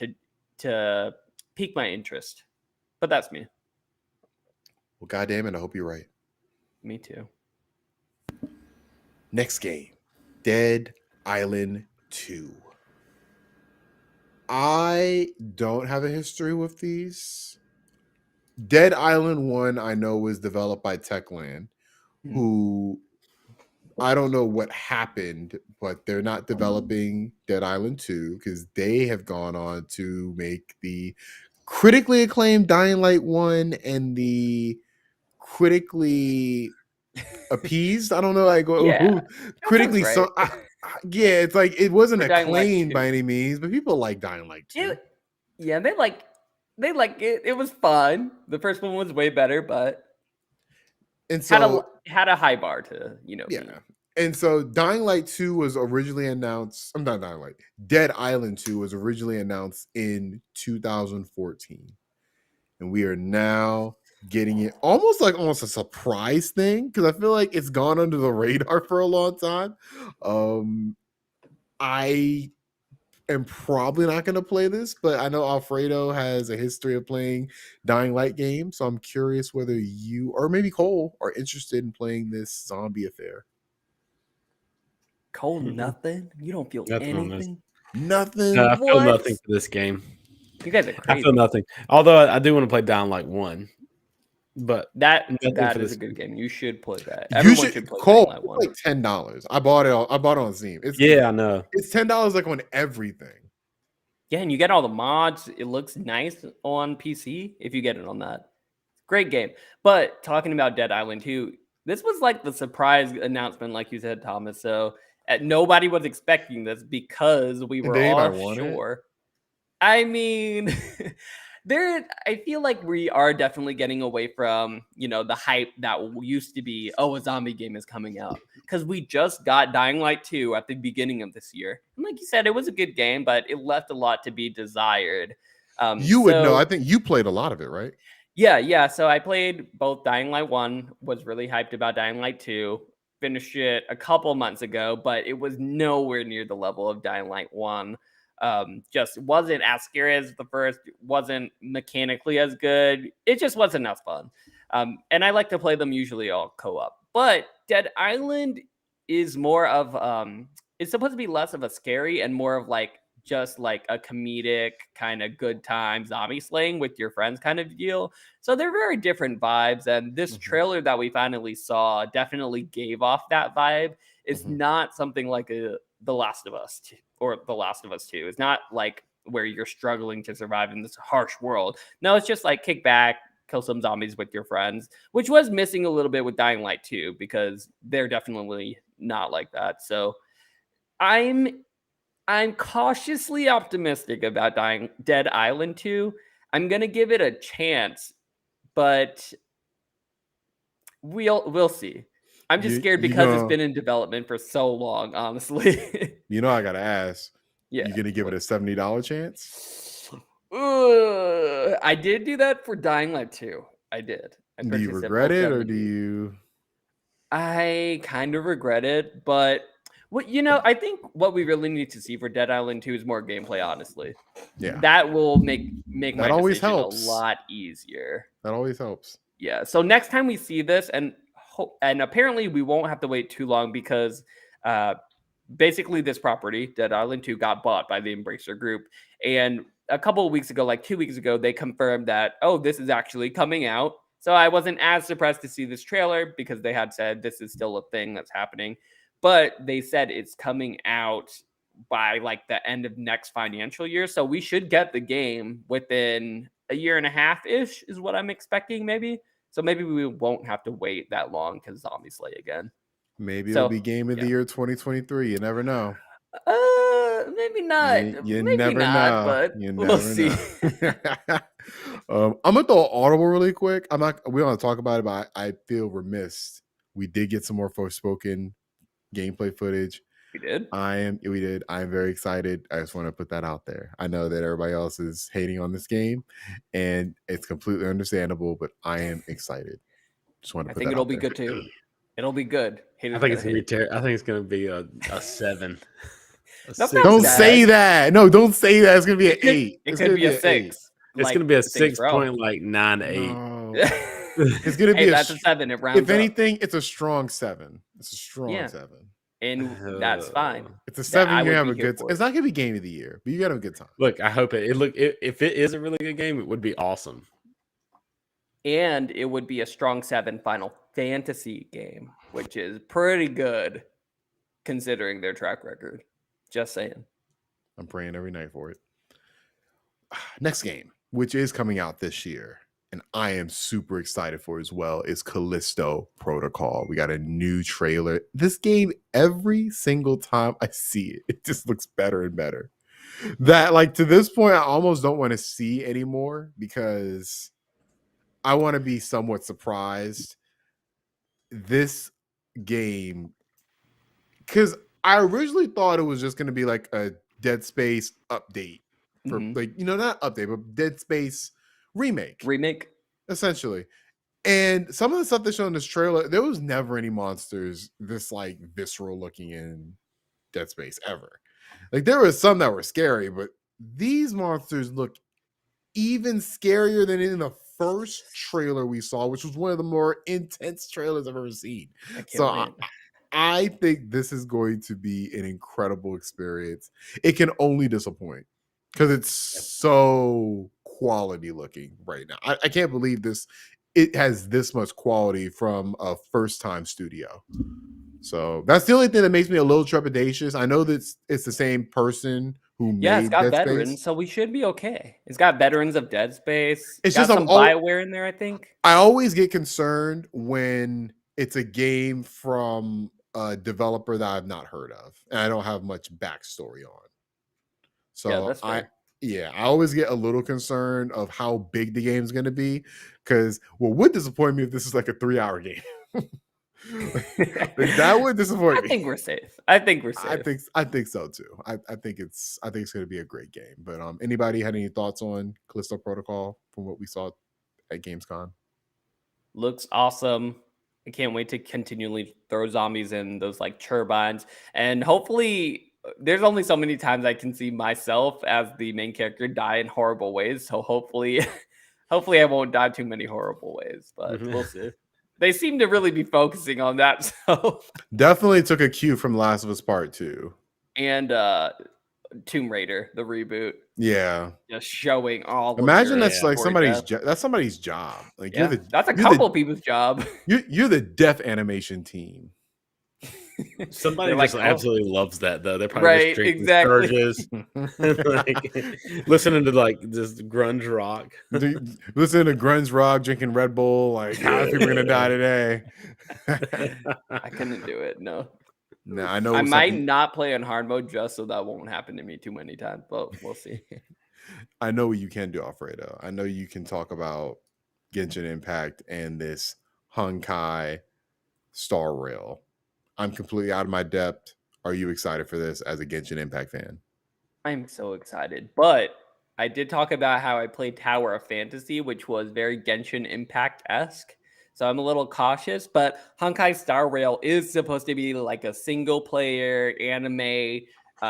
to pique my interest, but that's me. Well, goddamn it, I hope you're right. Me too. Next game, Dead Island 2. I don't have a history with these. Dead Island 1, I know, was developed by Techland, who I don't know what happened, but they're not developing Dead Island 2 because they have gone on to make the critically acclaimed Dying Light 1 and the critically appeased. I don't know, critically right. so. Yeah, it's like it wasn't acclaimed by any means, but people like Dying Light 2. They like it. It was fun. The first one was way better, but had a high bar to Yeah. Beat. And so Dying Light 2 was originally announced. I'm not Dying Light. Dead Island 2 was originally announced in 2014, and we are now getting it almost a surprise thing, because I feel like it's gone under the radar for a long time. I am probably not going to play this, but I know Alfredo has a history of playing Dying Light games, so I'm curious whether you or maybe Cole are interested in playing this zombie affair. Cole, nothing? You don't feel anything? Nothing? No, I feel nothing for this game. You guys are crazy. I feel nothing. Although I do want to play Dying Light 1. But that is a good game. You should play that. Everyone should play Dying Light 1. Like $10. I bought it on Steam. I know. It's $10 on everything. Yeah, and you get all the mods. It looks nice on PC if you get it on that. Great game. But talking about Dead Island 2, this was the surprise announcement, like you said, Thomas. So nobody was expecting this because we were all sure. I mean, I feel like we are definitely getting away from, the hype that used to be, a zombie game is coming out. Because we just got Dying Light 2 at the beginning of this year. And like you said, it was a good game, but it left a lot to be desired. You would know. I think you played a lot of it, right? Yeah. So I played both Dying Light 1, was really hyped about Dying Light 2, finished it a couple months ago, but it was nowhere near the level of Dying Light 1. Just wasn't as scary as the first, wasn't mechanically as good. It just wasn't enough fun. And I like to play them usually all co-op. But Dead Island is more of it's supposed to be less of a scary and more of like just like a comedic kind of good time zombie slaying with your friends kind of deal. So they're very different vibes. And this trailer that we finally saw definitely gave off that vibe. It's not something like The Last of Us or The Last of Us 2. It's not like where you're struggling to survive in this harsh world. No, it's just like kick back, kill some zombies with your friends, which was missing a little bit with Dying Light 2 because they're definitely not like that. So I'm cautiously optimistic about Dead Island 2. I'm gonna give it a chance, but we'll see. I'm just scared because it's been in development for so long, honestly. I gotta ask. Yeah. You gonna give it a $70 chance? I did do that for Dying Light 2. I did. Do you regret it or do you? I kind of regret it, but I think what we really need to see for Dead Island 2 is more gameplay, honestly. Yeah. That will make my always decision helps. a lot easier. That always helps. Yeah. So next time we see this, and apparently we won't have to wait too long because basically this property, Dead Island 2, got bought by the Embracer Group. And a couple of weeks ago, like 2 weeks ago, they confirmed that, this is actually coming out. So I wasn't as surprised to see this trailer because they had said this is still a thing that's happening. But they said it's coming out by like the end of next financial year. So we should get the game within a year and a half-ish is what I'm expecting, maybe. So maybe we won't have to wait that long to zombie slay again. Maybe it'll be game of the year 2023. You never know. Maybe not. You maybe never not, know. but we'll see. I'm gonna throw an audible really quick. We don't want to talk about it, but I feel remiss. We did get some more Forspoken gameplay footage. We did. We did. I'm very excited. I just want to put that out there. I know that everybody else is hating on this game, and it's completely understandable. But I am excited. Just want to. I think it'll be good too. It'll be good. I think it's gonna be terrible. I think it's gonna be a 7. Don't say that. No, don't say that. It's gonna be an 8. It could be a 6. It's gonna be a 6.98. No. It's gonna be that's a 7. It rounds if anything, it's a strong 7. It's a strong 7. And that's fine. It's a 7. You're gonna have a good time. It's not gonna be game of the year, but you gotta have a good time. Look, I hope if it is a really good game, it would be awesome. And it would be a strong 7 Final Fantasy game, which is pretty good considering their track record. Just saying. I'm praying every night for it. Next game, which is coming out this year, and I am super excited for as well, is Callisto Protocol. We got a new trailer. This game, every single time I see it, it just looks better and better. That, like, to this point, I almost don't want to see anymore because I want to be somewhat surprised. This game, because I originally thought it was just going to be like a Dead Space update for not update, but Dead Space remake, essentially. And some of the stuff they showed in this trailer, there was never any monsters this like visceral looking in Dead Space ever. Like there were some that were scary, but these monsters look even scarier than in the first trailer we saw, which was one of the more intense trailers I've ever seen. I think this is going to be an incredible experience. It can only disappoint because it's so quality looking right now. I can't believe this. It has this much quality from a first time studio. So that's the only thing that makes me a little trepidatious. I know that it's the same person who made it's got Dead veterans, Space. So we should be okay. It's got veterans of Dead Space. It's got just some BioWare in there, I think. I always get concerned when it's a game from a developer that I've not heard of and I don't have much backstory on. So that's fair. I always get a little concerned of how big the game's going to be because what would disappoint me if this is like a 3-hour game. Like, that would disappoint I me. think we're safe. I think so too. I think it's going to be a great game. But anybody had any thoughts on Callisto Protocol from what we saw at Gamescom? Looks awesome. I can't wait to continually throw zombies in those like turbines, and hopefully there's only so many times I can see myself as the main character die in horrible ways. So hopefully, hopefully I won't die too many horrible ways, but we'll see. They seem to really be focusing on that. So Definitely took a cue from Last of Us Part 2. and Tomb Raider, the reboot. Yeah. Just showing all. Imagine of that's like somebody's that's somebody's job. Like that's a couple people's job. You're the deaf animation team. Somebody like, just absolutely loves that though. They're probably just drinking exactly. Sturgis, like, listening to like this grunge rock. Listening to grunge rock, drinking Red Bull. Like, how are people gonna die today? I couldn't do it. No. No, I know. I might not play on hard mode just so that won't happen to me too many times, but we'll see. I know what you can do, Alfredo. I know you can talk about Genshin Impact and this Honkai Star Rail. I'm completely out of my depth. Are you excited for this as a Genshin Impact fan? I'm so excited. But I did talk about how I played Tower of Fantasy, which was very Genshin Impact-esque. So I'm a little cautious, but Honkai Star Rail is supposed to be like a single player anime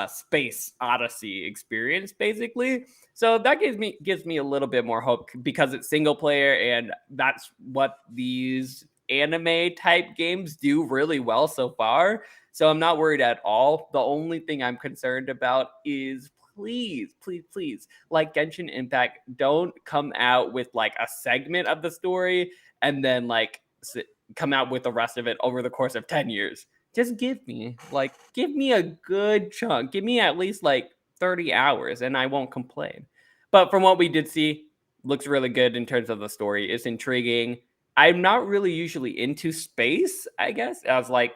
space odyssey experience, basically. So that gives me a little bit more hope because it's single player, and that's what these anime type games do really well so far. So I'm not worried at all. The only thing I'm concerned about is please, like Genshin Impact, don't come out with like a segment of the story and then like come out with the rest of it over the course of 10 years. Just give me a good chunk. Give me at least like 30 hours and I won't complain. But from what we did see, looks really good in terms of the story. It's intriguing. I'm not really usually into space, I guess, as like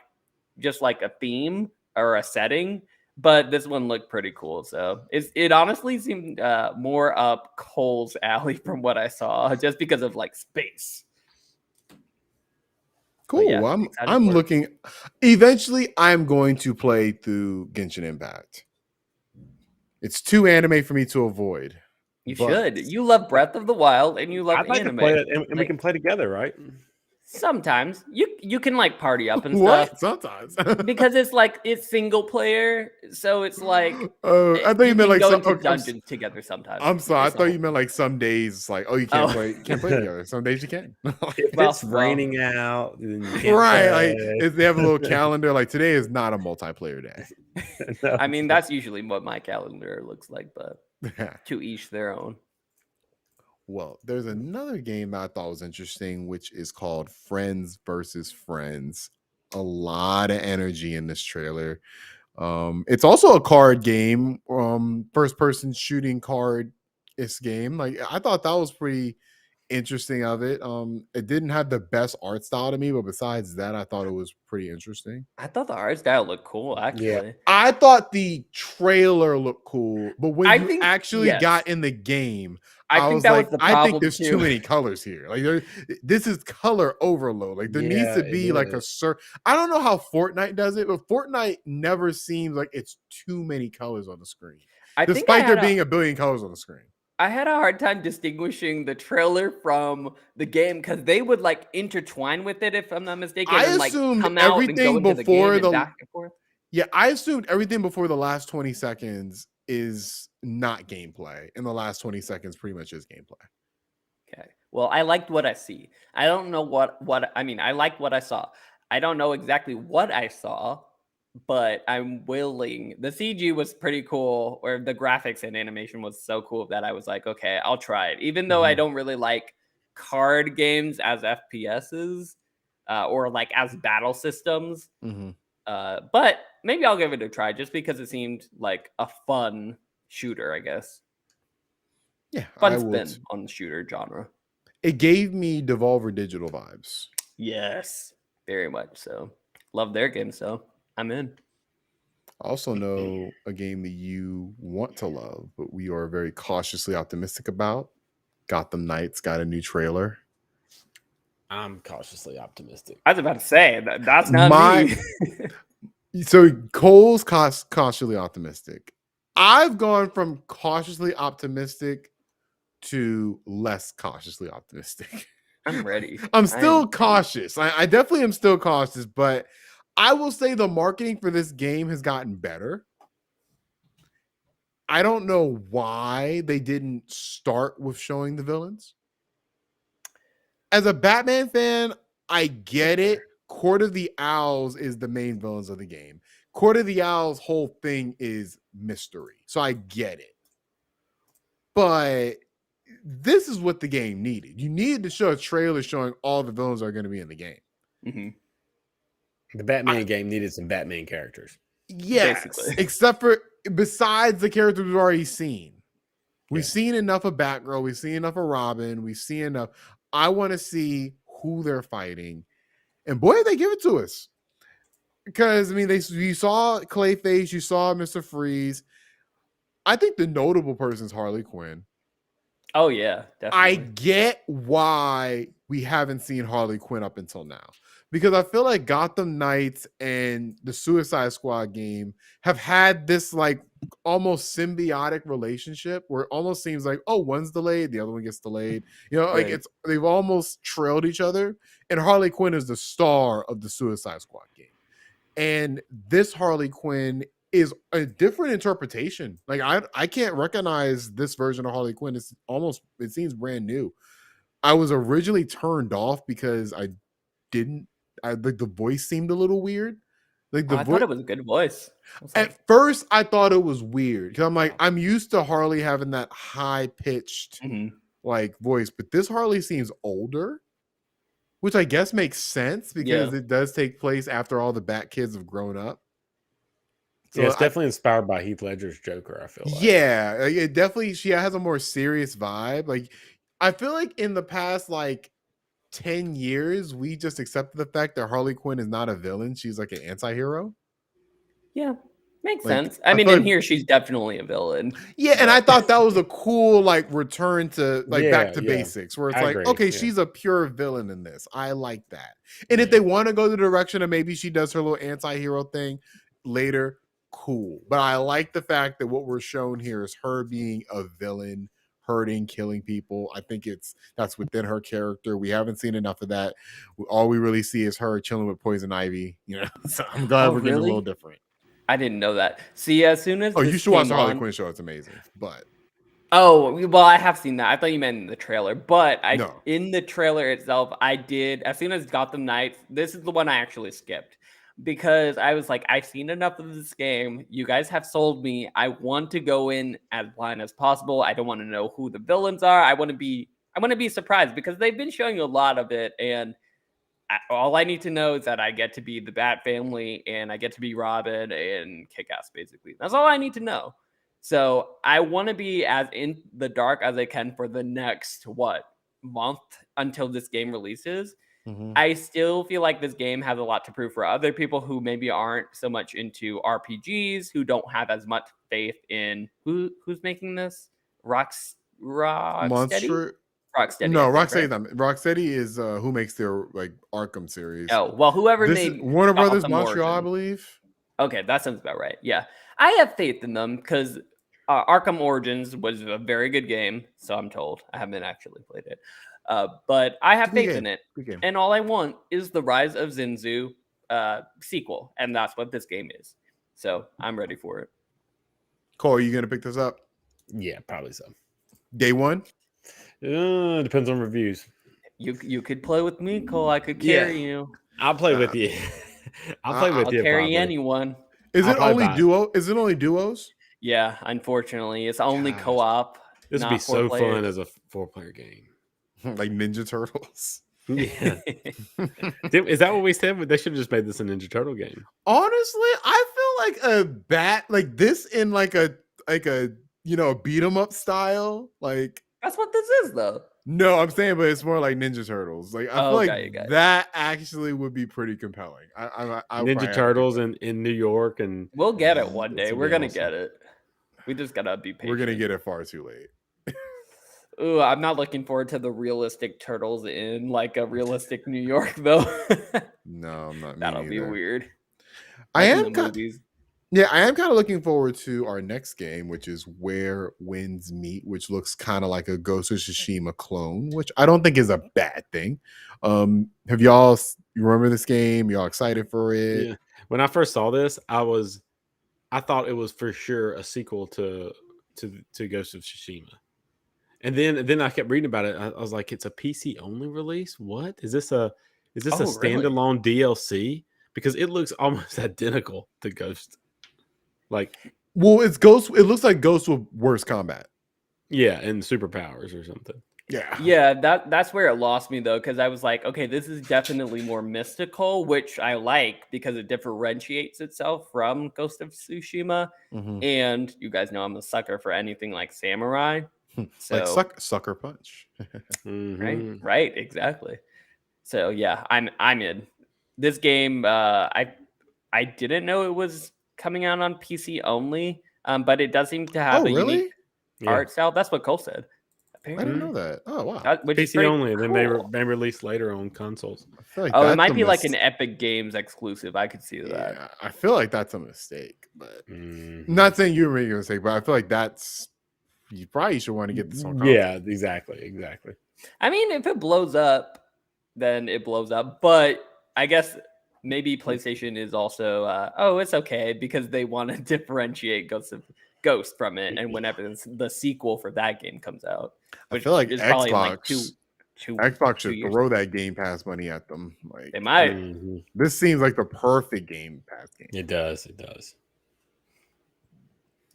just like a theme or a setting, but this one looked pretty cool. So it honestly seemed more up Cole's alley from what I saw, just because of like space. Cool. Yeah, I'm looking. Eventually, I'm going to play through Genshin Impact. It's too anime for me to avoid. You should. You love Breath of the Wild and you love I'd like anime. to play it, and we can play together, right? Sometimes you can like party up and what? stuff. Sometimes because it's single player, so it's like I thought you meant like go into dungeons together sometimes. I'm sorry, I thought you meant like some days like you can't play together. Some days you can. If it's raining out, then you can't right? play. Like if they have a little calendar, like today is not a multiplayer day. No, I mean that's usually what my calendar looks like, but to each their own. Well, there's another game that I thought was interesting, which is called Friends versus Friends. A lot of energy in this trailer. It's also a card game, first person shooting card game. Like I thought that was pretty interesting of it. It didn't have the best art style to me, but besides that, I thought it was pretty interesting. I thought the art style looked cool, actually. Yeah. I thought the trailer looked cool, but when you actually got in the game, I was like, I think there's too many colors here. Like this is color overload. Like there needs to be like a I don't know how Fortnite does it, but Fortnite never seems like it's too many colors on the screen. Despite there being a billion colors on the screen. I had a hard time distinguishing the trailer from the game because they would like intertwine with it, if I'm not mistaken. I assumed come out everything and before the back and forth. Yeah, I assumed everything before the last 20 seconds is not gameplay, and the last 20 seconds pretty much is gameplay. Okay. Well, I liked what I see. I don't know what I mean. I liked what I saw. I don't know exactly what I saw, but I'm willing. The CG was pretty cool, or the graphics and animation was so cool that I was like, okay, I'll try it. Even though I don't really like card games as FPSs or like as battle systems. But maybe I'll give it a try just because it seemed like a fun shooter, I guess. Yeah, fun spin on the shooter genre. It gave me Devolver Digital vibes. Yes, very much so. Love their game, so I'm in. I also know a game that you want to love, but we are very cautiously optimistic about. Gotham Knights got a new trailer. I'm cautiously optimistic. I was about to say that's not me. So Cole's cautiously optimistic. I've gone from cautiously optimistic to less cautiously optimistic. I'm ready. I'm still cautious. I definitely am still cautious, but I will say the marketing for this game has gotten better. I don't know why they didn't start with showing the villains. As a Batman fan, I get it. Court of the Owls is the main villains of the game. Court of the Owls' whole thing is mystery. So I get it. But this is what the game needed. You needed to show a trailer showing all the villains are going to be in the game. Mm-hmm. The Batman game needed some Batman characters. Yes, Basically. except for besides the characters we've already seen. We've seen enough of Batgirl. We've seen enough of Robin. We've seen enough. I want to see who they're fighting. And boy, they give it to us. Because, I mean, you saw Clayface. You saw Mr. Freeze. I think the notable person is Harley Quinn. Oh, yeah, definitely. I get why we haven't seen Harley Quinn up until now. Because I feel like Gotham Knights and the Suicide Squad game have had this like almost symbiotic relationship where it almost seems like, oh, one's delayed, the other one gets delayed. You know, like they've almost trailed each other. And Harley Quinn is the star of the Suicide Squad game. And this Harley Quinn is a different interpretation. Like I can't recognize this version of Harley Quinn. It seems brand new. I was originally turned off because I like the voice seemed a little weird. Like I thought it was a good voice. At first I thought it was weird because I'm like, I'm used to Harley having that high pitched like voice, but this Harley seems older, which I guess makes sense because it does take place after all the Bat kids have grown up. So it's definitely inspired by Heath Ledger's Joker, I feel like. Yeah, it definitely, she has a more serious vibe. Like, I feel like in the past, like, 10 years, we just accepted the fact that Harley Quinn is not a villain. She's like an anti-hero. Yeah, makes sense. I mean, in here, she's definitely a villain. Yeah, and I thought that was a cool, like, return to, like, back to basics, where it's like, okay, she's a pure villain in this. I like that. And if they want to go the direction of maybe she does her little anti-hero thing later, cool. But I like the fact that what we're shown here is her being a villain, hurting, killing people. I think that's within her character. We haven't seen enough of that. All we really see is her chilling with Poison Ivy. You know, so I'm glad we're getting a little different. I didn't know that. See, as soon as you should watch the Harley Quinn show. It's amazing. But well, I have seen that. I thought you meant in the trailer, but in the trailer itself, I did. As soon as Gotham Knights, this is the one I actually skipped. Because I was like, I've seen enough of this game. You guys have sold me. I want to go in as blind as possible. I don't want to know who the villains are. I want to be surprised because they've been showing a lot of it, and all I need to know is that I get to be the Bat Family and I get to be Robin and Kick-Ass. Basically, that's all I need to know. So I want to be as in the dark as I can for the next month until this game releases. I still feel like this game has a lot to prove for other people who maybe aren't so much into RPGs, who don't have as much faith in who's making this. Rocksteady? Rocksteady. No, Rocksteady is who makes their like Arkham series. Oh, well, whoever made Warner Brothers Montreal, I believe. Okay, that sounds about right. Yeah, I have faith in them because Arkham Origins was a very good game, so I'm told. I haven't actually played it. But I have faith in it. And all I want is the Rise of Zinzu sequel. And that's what this game is. So I'm ready for it. Cole, are you going to pick this up? Yeah, probably so. Day one? Depends on reviews. You could play with me, Cole. I could carry you. I'll play with you. I'll carry anyone. Is it only duos? Yeah, unfortunately. It's only co-op. This would be so fun as a 4-player game. Like Ninja Turtles. Yeah. Is that what we said? They should have just made this a Ninja Turtle game. Honestly, I feel like a bat like this in like a beat 'em up style. Like that's what this is, though. No, I'm saying, but it's more like Ninja Turtles. Like I feel like that actually would be pretty compelling. I Ninja Turtles in New York, and we'll get it one day. We're gonna get it. We just gotta be patient. We're gonna get it far too late. Ooh, I'm not looking forward to the realistic turtles in like a realistic New York though. No, I'm not. Me That'll be neither. weird. I Like in am the kind. movies. Yeah, I am kind of looking forward to our next game, which is Where Winds Meet, which looks kind of like a Ghost of Tsushima clone, which I don't think is a bad thing. Have y'all you remember this game? Y'all excited for it? Yeah. When I first saw this, I thought it was for sure a sequel to Ghost of Tsushima. And then I kept reading about it. I was like, it's a PC only release? What? Is this a Really? standalone DLC? Because it looks almost identical to Ghost. Like, well, it's Ghost. It looks like Ghost with worse combat. Yeah, and superpowers or something. Yeah, that's where it lost me though, because I was like, okay, this is definitely more mystical, which I like because it differentiates itself from Ghost of Tsushima. Mm-hmm. And you guys know I'm a sucker for anything like samurai. So like Sucker Punch. Mm-hmm. right, exactly. So yeah, I'm in this game. I didn't know it was coming out on PC only, but it does seem to have unique art style. That's what Cole said. I didn't know that. Oh wow, which PC is pretty only, and then cool. may release later on consoles. I feel like it might be like an Epic Games exclusive. I could see that. Yeah, I feel like that's a mistake, but not saying you're making a mistake, but I feel like that's you probably should want to get this on console. Yeah, exactly. I mean, if it blows up, then it blows up. But I guess maybe PlayStation is also it's okay because they want to differentiate Ghost from it, and whenever the sequel for that game comes out, I feel like Xbox, like Xbox should throw that Game Pass money at them. Like they might. This seems like the perfect Game Pass game. It does.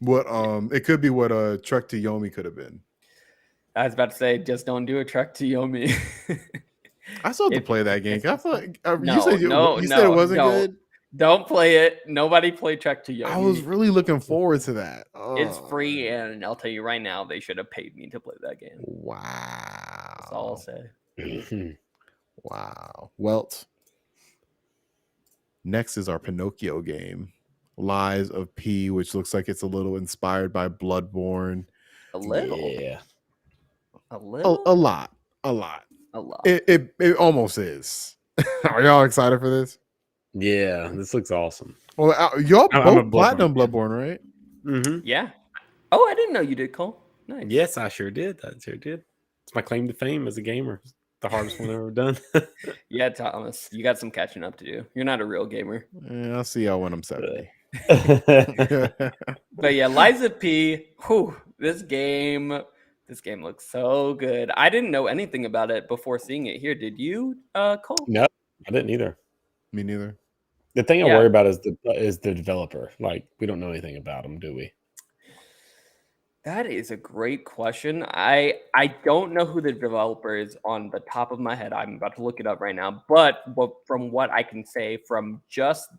What it could be what Trek to Yomi could have been. I was about to say, just don't do a Trek to Yomi. I still have to play that game. I feel like you said it wasn't good. Don't play it. Nobody play Trek to Yomi. I was really looking forward to that. It's free, and I'll tell you right now, they should have paid me to play that game. Wow. That's all I'll say. Wow. Well, next is our Pinocchio game, Lies of P, which looks like it's a little inspired by Bloodborne. A little. Yeah. A little. A lot. It almost is. Are y'all excited for this? Yeah, this looks awesome. Well, y'all both platinum Bloodborne, right? Mm-hmm. Yeah. Oh, I didn't know you did, Cole. Nice. Yes, I sure did. It's my claim to fame as a gamer. It's the hardest one I've ever done. Yeah, Thomas, you got some catching up to do. You're not a real gamer. Yeah, I'll see y'all when I'm 70. But yeah, Lies of P. This game looks so good. I didn't know anything about it before seeing it here. Did you, Cole? No, I didn't either. Me neither. The thing I worry about is the developer. Like, we don't know anything about them, do we? That is a great question. I don't know who the developer is on the top of my head. I'm about to look it up right now. But from what I can say from just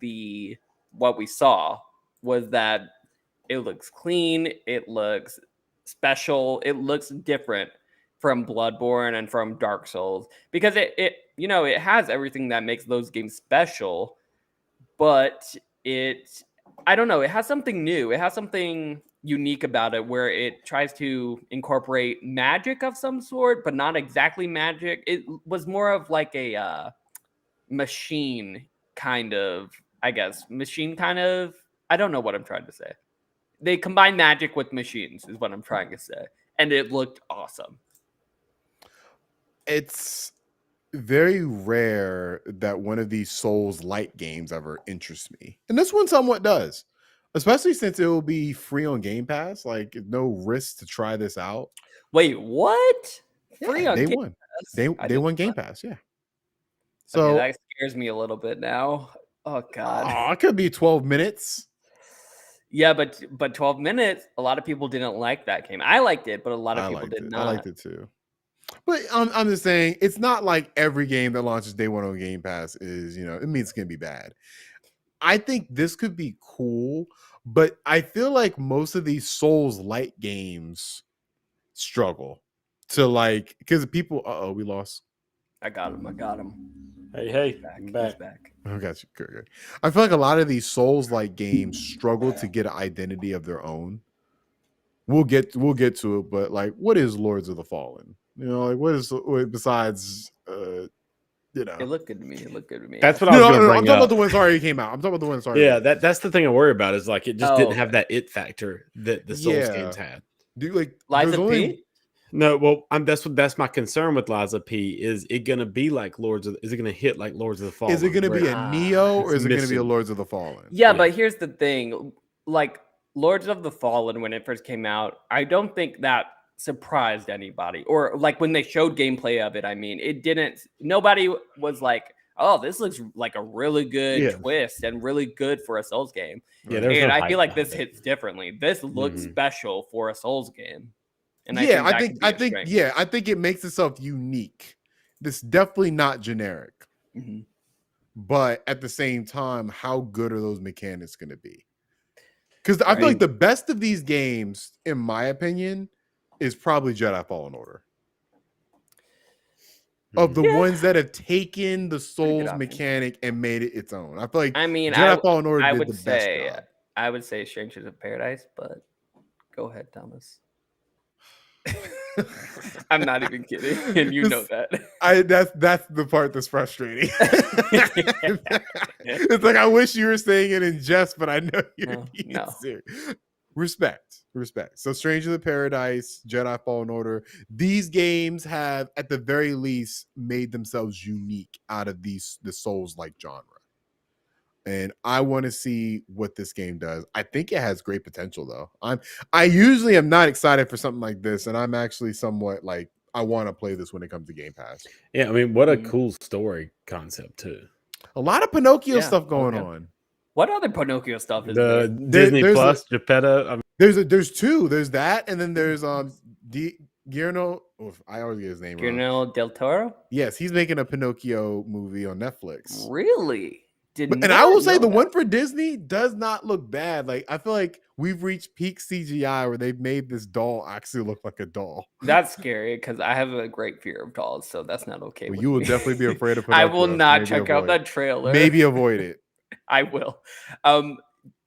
what we saw was that it looks clean, it looks special, it looks different from Bloodborne and from Dark Souls because it has everything that makes those games special, but I don't know, it has something new. It has something unique about it where it tries to incorporate magic of some sort, but not exactly magic. It was more of like a machine kind of, I guess. I don't know what I'm trying to say. They combine magic with machines is what I'm trying to say. And it looked awesome. It's very rare that one of these Souls-like games ever interests me. And this one somewhat does. Especially since it will be free on Game Pass. Like, no risk to try this out. Wait, what? Free on Game Pass? They won Game Pass, yeah. So that scares me a little bit now. Oh, God. It could be 12 minutes. Yeah, but 12 minutes, a lot of people didn't like that game. I liked it, but a lot of people did not. I liked it too. But I'm just saying, it's not like every game that launches day one on Game Pass is, it means it's going to be bad. I think this could be cool, but I feel like most of these Souls-like games struggle to because people, we lost. I got him. Hey, He's back. Oh, got you. Good. I feel like a lot of these Souls-like games struggle to get an identity of their own. we'll get to it, but like, what is Lords of the Fallen? You know, like what besides It looked good to me. It looked good to me. That's what I was going to bring I'm talking up. about the ones already came out. I'm talking about the ones already. Yeah, that's the thing I worry about is like it just didn't have okay. that it factor that the Souls games had. Dude, like Liza there's P? No, well, that's my concern with Liza P. Is it going to be like is it going to hit like Lords of the Fallen? Is it going to be a Neo or is it going to be a missing. Lords of the Fallen? Yeah, but here's the thing. Like Lords of the Fallen, when it first came out, I don't think that surprised anybody. Or like when they showed gameplay of it, I mean, it didn't. Nobody was like, "Oh, this looks like a really good twist and really good for a Souls game." Yeah, and I feel like this hits differently. This looks special for a Souls game. And I think it makes itself unique. This definitely not generic. But at the same time, how good are those mechanics going to be? Because I feel like the best of these games, in my opinion, is probably Jedi Fallen Order. Of the ones that have taken the Souls mechanic and made it its own. I feel like Jedi Fallen Order did the best job. I would say Strangers of Paradise, but go ahead, Thomas. I'm not even kidding, and you know that. That's the part that's frustrating. It's like I wish you were saying it in jest, but I know you're being serious. Respect. So Strangers of Paradise, Jedi Fallen Order, these games have at the very least made themselves unique out of the Souls-like genre. And I want to see what this game does. I think it has great potential, though. I usually am not excited for something like this, and I'm actually somewhat like I want to play this when it comes to Game Pass. Yeah, I mean, what a cool story concept too. A lot of Pinocchio stuff going on. What other Pinocchio stuff is there? Disney Plus, Geppetto. I mean, there's two. There's that, and then there's Guillermo. I always get his name wrong. Guillermo del Toro. Yes, he's making a Pinocchio movie on Netflix. Really? And I will say the one for Disney does not look bad. Like I feel like we've reached peak CGI where they've made this doll actually look like a doll. That's scary because I have a great fear of dolls, so that's not okay. Well, you will definitely be afraid of Pinocchio. I will not check out that trailer. Maybe avoid it. I will.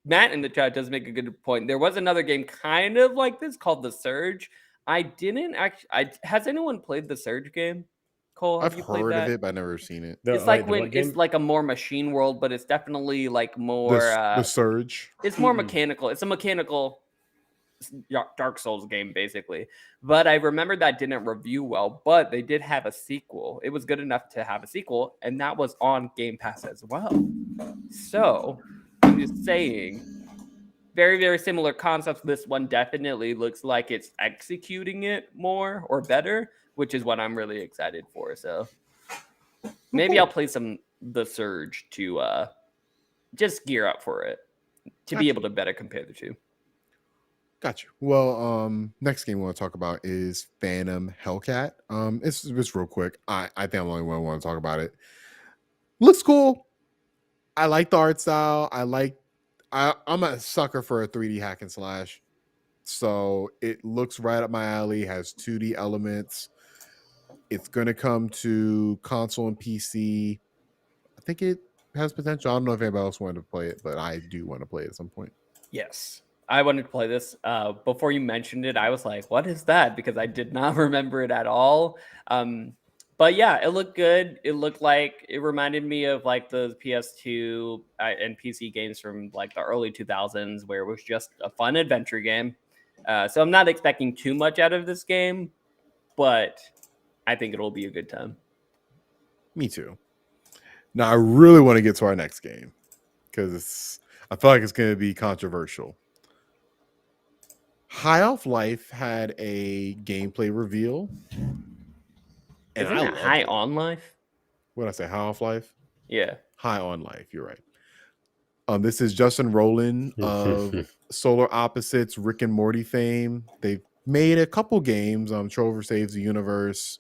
Matt in the chat does make a good point. There was another game kind of like this called The Surge. I didn't actually. Has anyone played the Surge game? Cole, I've heard of it, but I've never seen it. It's like it's like a more machine world, but it's definitely like more the Surge. It's more mechanical. It's a mechanical Dark Souls game, basically. But I remember that didn't review well, but they did have a sequel. It was good enough to have a sequel, and that was on Game Pass as well. So I'm just saying, very, very similar concepts. This one definitely looks like it's executing it more or better, which is what I'm really excited for. So maybe I'll play some The Surge to just gear up for it, to be able to better compare the two. Got you. Well, next game we want to talk about is Phantom Hellcat. It's real quick. I think I'm the only one who want to talk about it. Looks cool. I like the art style. I'm a sucker for a 3D hack and slash. So it looks right up my alley, has 2D elements. It's going to come to console and PC. I think it has potential. I don't know if anybody else wanted to play it, but I do want to play it at some point. Yes. I wanted to play this. Before you mentioned it, I was like, what is that? Because I did not remember it at all. But yeah, it looked good. It looked like it reminded me of like the PS2 and PC games from like the early 2000s, where it was just a fun adventure game. So I'm not expecting too much out of this game, but I think it'll be a good time. Me too. Now I really want to get to our next game because I feel like it's going to be controversial. High Off Life had a gameplay reveal. Isn't it High On Life? What did I say? High Off Life? Yeah. High On Life. You're right. This is Justin Roiland of Solar Opposites, Rick and Morty fame. They've made a couple games. Trover Saves the Universe.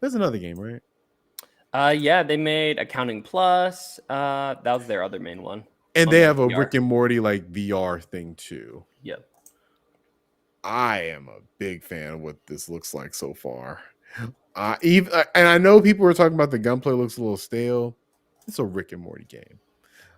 There's another game, right? Yeah, they made Accounting Plus. That was their other main one. And they have a VR. Rick and Morty like VR thing too. Yep. I am a big fan of what this looks like so far. And I know people were talking about the gunplay looks a little stale. It's a Rick and Morty game.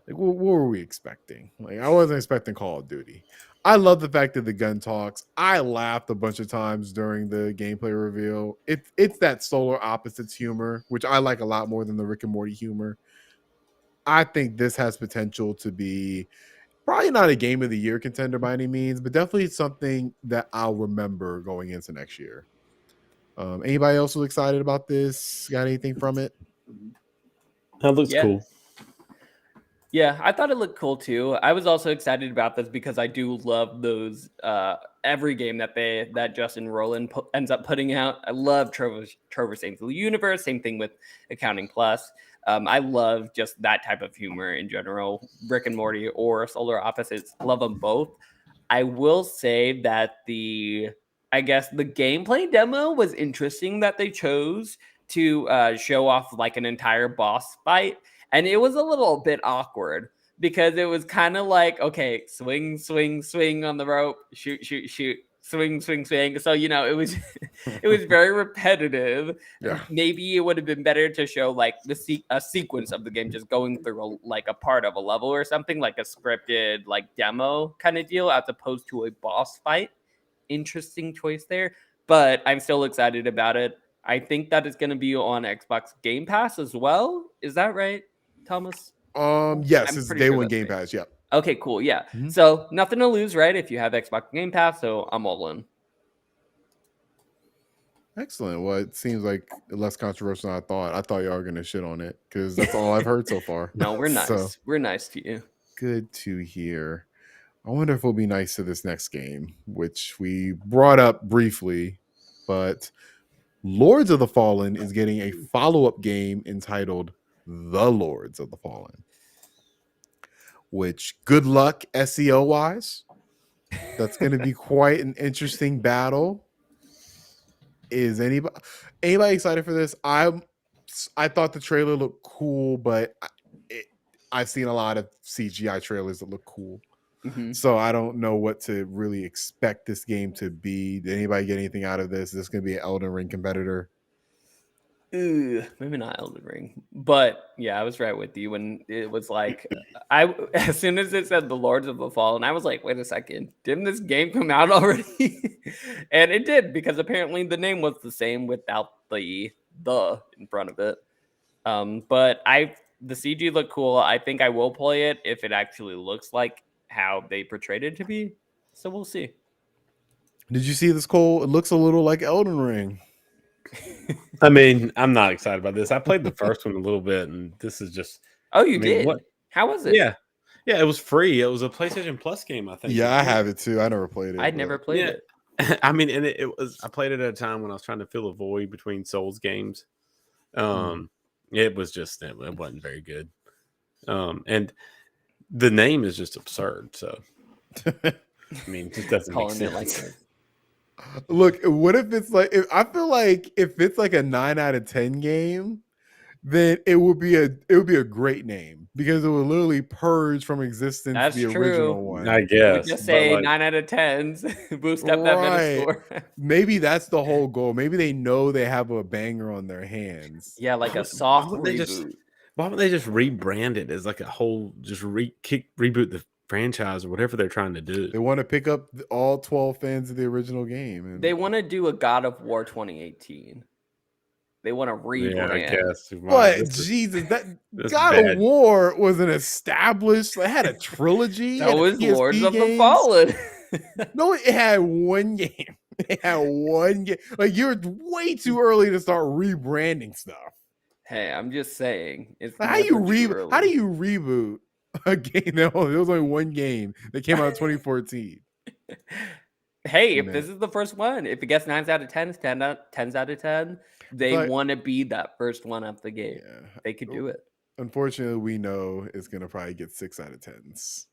Like, what were we expecting? Like, I wasn't expecting Call of Duty. I love the fact that the gun talks. I laughed a bunch of times during the gameplay reveal. It's that solar opposites humor, which I like a lot more than the Rick and Morty humor. I think this has potential to be probably not a game of the year contender by any means, but definitely something that I'll remember going into next year. Anybody else was excited about this? Got anything from it? That looks cool. Yeah, I thought it looked cool too. I was also excited about this because I do love those every game that Justin Roiland ends up putting out. I love Trover Saves the Universe. Same thing with Accounting Plus. I love just that type of humor in general. Rick and Morty or Solar Opposites, love them both. I will say that I guess the gameplay demo was interesting that they chose to show off like an entire boss fight. And it was a little bit awkward because it was kind of like, okay, swing, swing, swing on the rope, shoot, shoot, shoot, swing, swing, swing. So, it was it was very repetitive. Yeah. Maybe it would have been better to show like a sequence of the game just going through a part of a level or something, like a scripted like demo kind of deal, as opposed to a boss fight. Interesting choice there, but I'm still excited about it. I think that it's going to be on Xbox Game Pass as well. Is that right, Thomas? Yes, it's day one Game Pass. Yeah. Okay, cool. Yeah. Mm-hmm. So nothing to lose, right? If you have Xbox Game Pass, so I'm all in. Excellent. Well, it seems like less controversial than I thought. I thought y'all were gonna shit on it because that's all I've heard so far. No, we're nice. So, we're nice to you. Good to hear. I wonder if we'll be nice to this next game, which we brought up briefly, but Lords of the Fallen is getting a follow-up game entitled The Lords of the Fallen, which, good luck SEO wise. That's going to be quite an interesting battle. Is anybody excited for this? I thought the trailer looked cool, but I've seen a lot of CGI trailers that look cool. Mm-hmm. So I don't know what to really expect this game to be. Did anybody get anything out of this? Is this going to be an Elden Ring competitor? Maybe not Elden Ring, but yeah, I was right with you when it was like, as soon as it said The Lords of the Fallen, I was like, wait a second, didn't this game come out already? And it did, because apparently the name was the same without the in front of it. But the CG looked cool. I think I will play it if it actually looks like how they portrayed it to be. So we'll see. Did you see this, Cole? It looks a little like Elden Ring. I mean, I'm not excited about this. I played the first one a little bit, and this is just... Oh, you did? What? How was it? Yeah, it was free. It was a PlayStation Plus game, I think. Yeah, I have it too. I never played it. I'd never played it. I mean, and it was... I played it at a time when I was trying to fill a void between Souls games. It was just... It wasn't very good. And the name is just absurd, so... I mean, it just doesn't make sense. Like that. Look, what if it's like? I feel like if it's like a 9 out of 10 game, then it would be a great name because it would literally purge from existence original one. I guess. Just say 9 out of 10s, boost up that Metascore. Maybe that's the whole goal. Maybe they know they have a banger on their hands. Yeah, like a soft reboot. Why don't they just rebrand it as like a whole reboot the franchise or whatever they're trying to do? They want to pick up all 12 fans of the original game. They want to do a God of War 2018. They want to rebrand. Yeah, I guess. But Jesus, that God of War was an established. It had a trilogy. That was Lords of the Fallen. No, it had one game. It had one game. Like, you're way too early to start rebranding stuff. Hey, I'm just saying. How do you reboot a game? There was only one game that came out in 2014. Hey, if this is the first one, if it gets 9s out of 10s, 10s out of 10, they want to be that first one of the game. Yeah. They could do it. Unfortunately, we know it's going to probably get 6 out of 10s.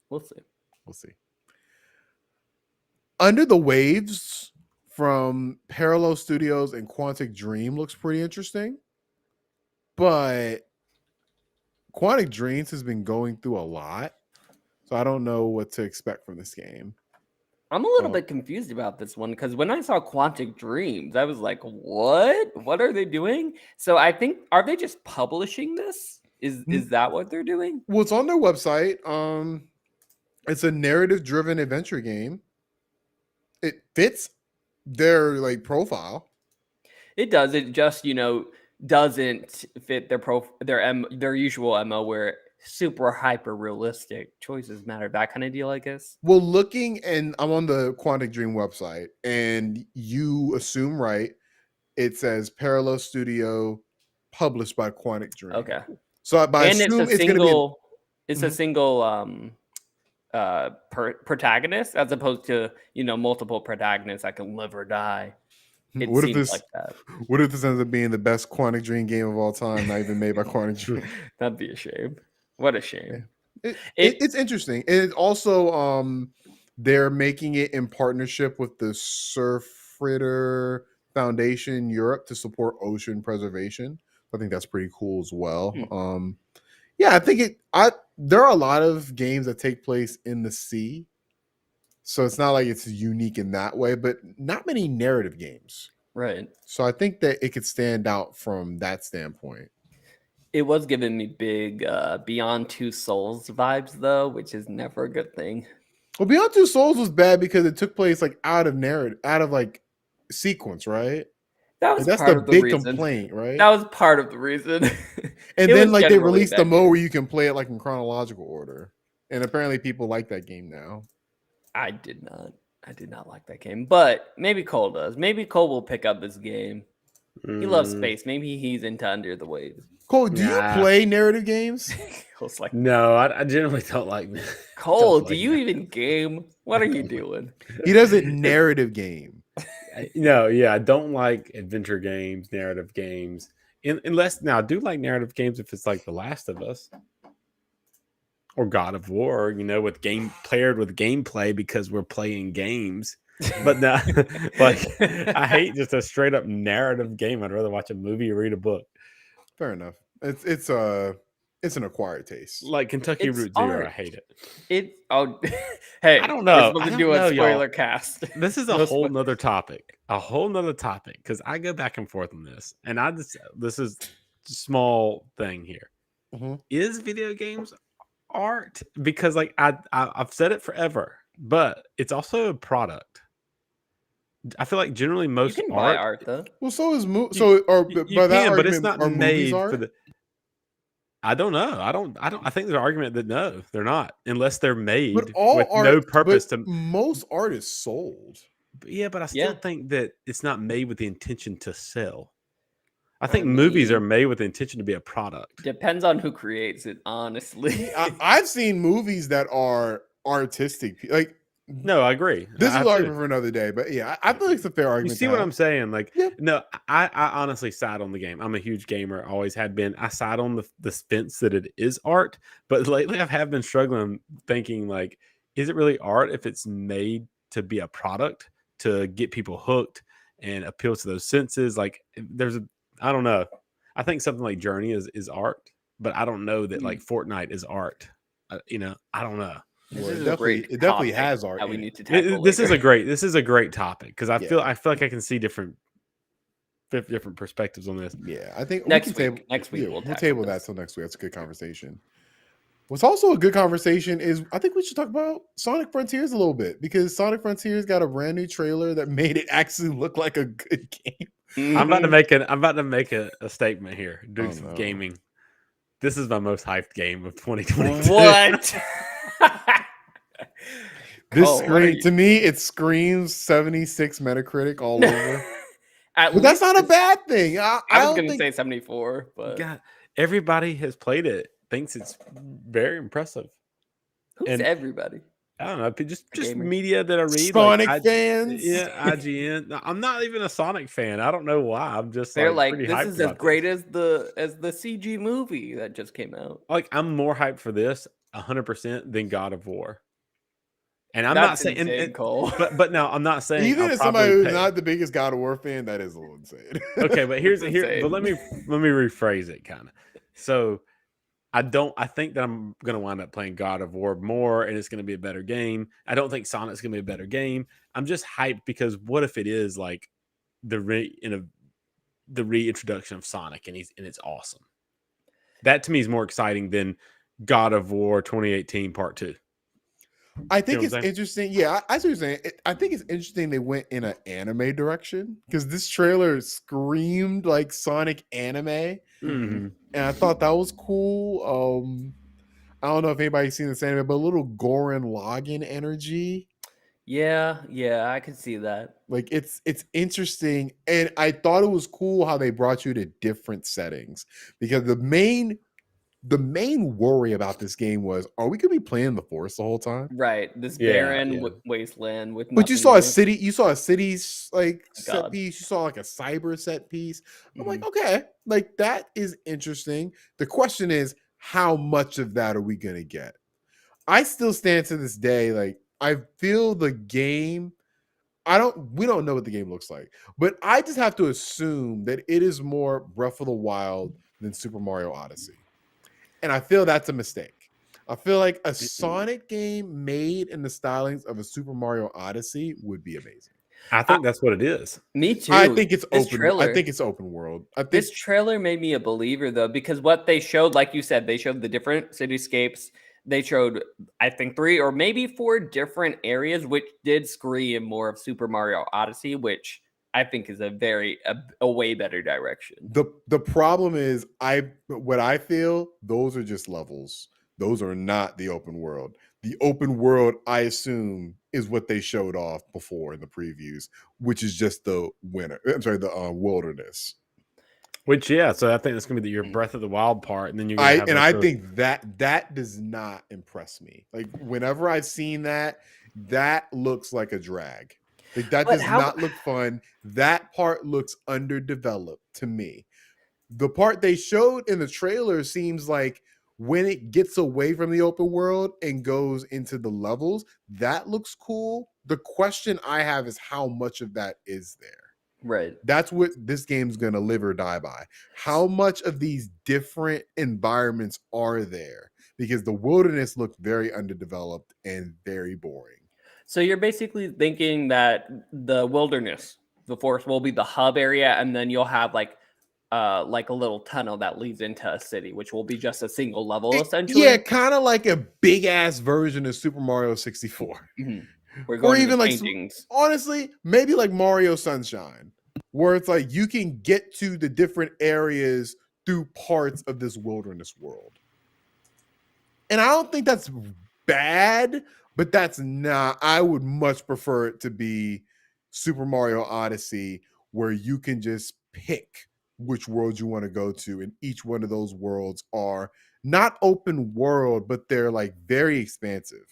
We'll see. Under the Waves from Parallel Studios and Quantic Dream looks pretty interesting. But Quantic Dreams has been going through a lot. So I don't know what to expect from this game. I'm a little bit confused about this one because when I saw Quantic Dreams, I was like, what? What are they doing? So I think, are they just publishing this? Is that what they're doing? Well, it's on their website. It's a narrative-driven adventure game. It fits their like profile. It does. It just doesn't fit their usual MO where super hyper realistic choices matter. That kind of deal, I guess. Well, and I'm on the Quantic Dream website, and you assume right. It says Parallel Studio, published by Quantic Dream. Okay. So I assume it's going to be. It's a single protagonist as opposed to multiple protagonists that can live or die. It What if seems this? like that. What if this ends up being the best Quantic Dream game of all time, not even made by Quantic Dream? That'd be a shame. What a shame. It's interesting. And it's also they're making it in partnership with the Surfrider Foundation Europe to support ocean preservation. I think that's pretty cool as well. Yeah, I think there are a lot of games that take place in the sea. So it's not like it's unique in that way, but not many narrative games. Right. So I think that it could stand out from that standpoint. It was giving me big Beyond Two Souls vibes, though, which is never a good thing. Well, Beyond Two Souls was bad because it took place like out of like sequence, right? That was that's part the of the big reason. Complaint, right? That was part of the reason. And then like they released the mode where you can play it like in chronological order, and apparently people like that game now. I did not like that game, but maybe Cole does. Maybe Cole will pick up this game. He loves space. Maybe he's into Under the Waves. Cole, do you play narrative games? Cole's like, no, I generally don't like. Cole, do you even game? What are you doing? He doesn't narrative game. No, yeah, I don't like adventure games, narrative games. Unless now, I do like narrative games if it's like The Last of Us or God of War, with paired with gameplay because we're playing games. But no, like I hate just a straight up narrative game. I'd rather watch a movie or read a book. Fair enough. It's an acquired taste. Like Kentucky Route Zero, I hate it. Hey, I don't know. We're supposed to do a spoiler cast. This is a whole nother topic. Because I go back and forth on this, and this is a small thing here. Mm-hmm. Is video games art? Because like I've said it forever, but it's also a product. I feel like generally most you can buy art though. Well, so is but it's not made for the. I don't know. I don't. I think there's an argument that no, they're not, unless they're made with no purpose to. Most art is sold. But I still think that it's not made with the intention to sell. I think movies are made with the intention to be a product. Depends on who creates it, honestly. I've seen movies that are artistic, like. No, I agree. This is an argument for another day, but yeah, I feel like it's a fair argument. You see what I'm saying? Like, no, I honestly side on the game. I'm a huge gamer, always had been. I side on the fence that it is art, but lately I have been struggling thinking like, is it really art if it's made to be a product to get people hooked and appeal to those senses? Like, I don't know. I think something like Journey is art, but I don't know that like Fortnite is art. I don't know. Well, it definitely has art. We need to tackle this is a great topic because I feel like I can see different perspectives on this. Yeah, I think next week we'll table that till next week. That's a good conversation. What's also a good conversation is I think we should talk about Sonic Frontiers a little bit because Sonic Frontiers got a brand new trailer that made it actually look like a good game. Mm-hmm. I'm about to make a statement here. Dukes of Gaming. This is my most hyped game of 2022. What? To me, it screams 76 Metacritic all over. But that's not a bad thing. I was going to say 74, but God, everybody has played it, thinks it's very impressive. Who's everybody? I don't know, just media that I read. Sonic fans. Yeah, IGN. No, I'm not even a Sonic fan. I don't know why. I'm just they're like this is as great as the CG movie that just came out. Like I'm more hyped for this 100% than God of War. And I'm That's not saying, insane, Cole. but no, I'm not saying. Even as somebody who's not the biggest God of War fan, that is a little insane. Okay, but but let me rephrase it kind of. So I think that I'm gonna wind up playing God of War more, and it's gonna be a better game. I don't think Sonic's gonna be a better game. I'm just hyped because what if it is like the reintroduction of Sonic, and it's awesome. That to me is more exciting than God of War 2018 Part 2. I think You know it's what I'm saying? interesting. Yeah, I see what you're saying. I think it's interesting they went in an anime direction because this trailer screamed like Sonic anime, Mm-hmm. and I thought that was cool. I don't know if anybody's seen this anime, but a little Goran Lagann energy. Yeah, I could see that. Like it's interesting, and I thought it was cool how they brought you to different settings because the main worry about this game was, are we gonna be playing the forest the whole time? Right, this Yeah, barren yeah. wasteland with But you nothing saw in a it. city, you saw a city's like set God. piece, you saw like a cyber set piece. I'm like, Mhm. okay, like that is interesting. The question is, how much of that are we gonna get? I still stand to this day, like I feel the game. We don't know what the game looks like, but I just have to assume that it is more Breath of the Wild than Super Mario Odyssey. And I feel that's a mistake. I feel like a Sonic game made in the stylings of a Super Mario Odyssey would be amazing. I think that's what it is. Me too. I think it's This open. I trailer- think it's open world. I think This trailer made me a believer though, because what they showed, like you said, they showed the different cityscapes. They showed, I think, 3 or maybe 4 different areas, which did scream more of Super Mario Odyssey, which I think is a way better direction. the problem is what I feel, those are just levels. Those are not the open world. The open world, I assume, is what they showed off before in the previews, which is just the wilderness. Which, yeah, so I think that's going to be your Breath of the Wild part. And then you're going to have I think that does not impress me. Like whenever I've seen that looks like a drag. Like that does not look fun. That part looks underdeveloped to me. The part they showed in the trailer seems like when it gets away from the open world and goes into the levels, that looks cool. The question I have is how much of that is there? Right. That's what this game's going to live or die by. How much of these different environments are there? Because the wilderness looked very underdeveloped and very boring. So you're basically thinking that the wilderness, the forest, will be the hub area, and then you'll have like a little tunnel that leads into a city, which will be just a single level, essentially. Yeah, kind of like a big ass version of Super Mario 64. We're going or even like paintings. Honestly, maybe like Mario Sunshine, where it's like you can get to the different areas through parts of this wilderness world. And I don't think that's bad, but that's not. I would much prefer it to be Super Mario Odyssey, where you can just pick which world you want to go to, and each one of those worlds are not open world, but they're like very expansive.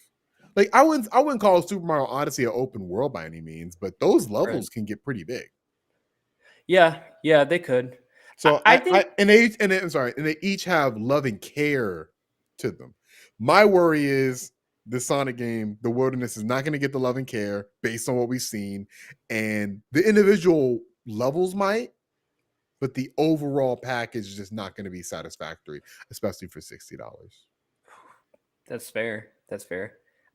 Like I wouldn't call Super Mario Odyssey an open world by any means, but those levels can get pretty big. Yeah, they could. So I think, and they each have love and care to them. My worry is the Sonic game, the wilderness is not going to get the love and care based on what we've seen, and the individual levels might, but the overall package is just not going to be satisfactory, especially for $60. That's fair.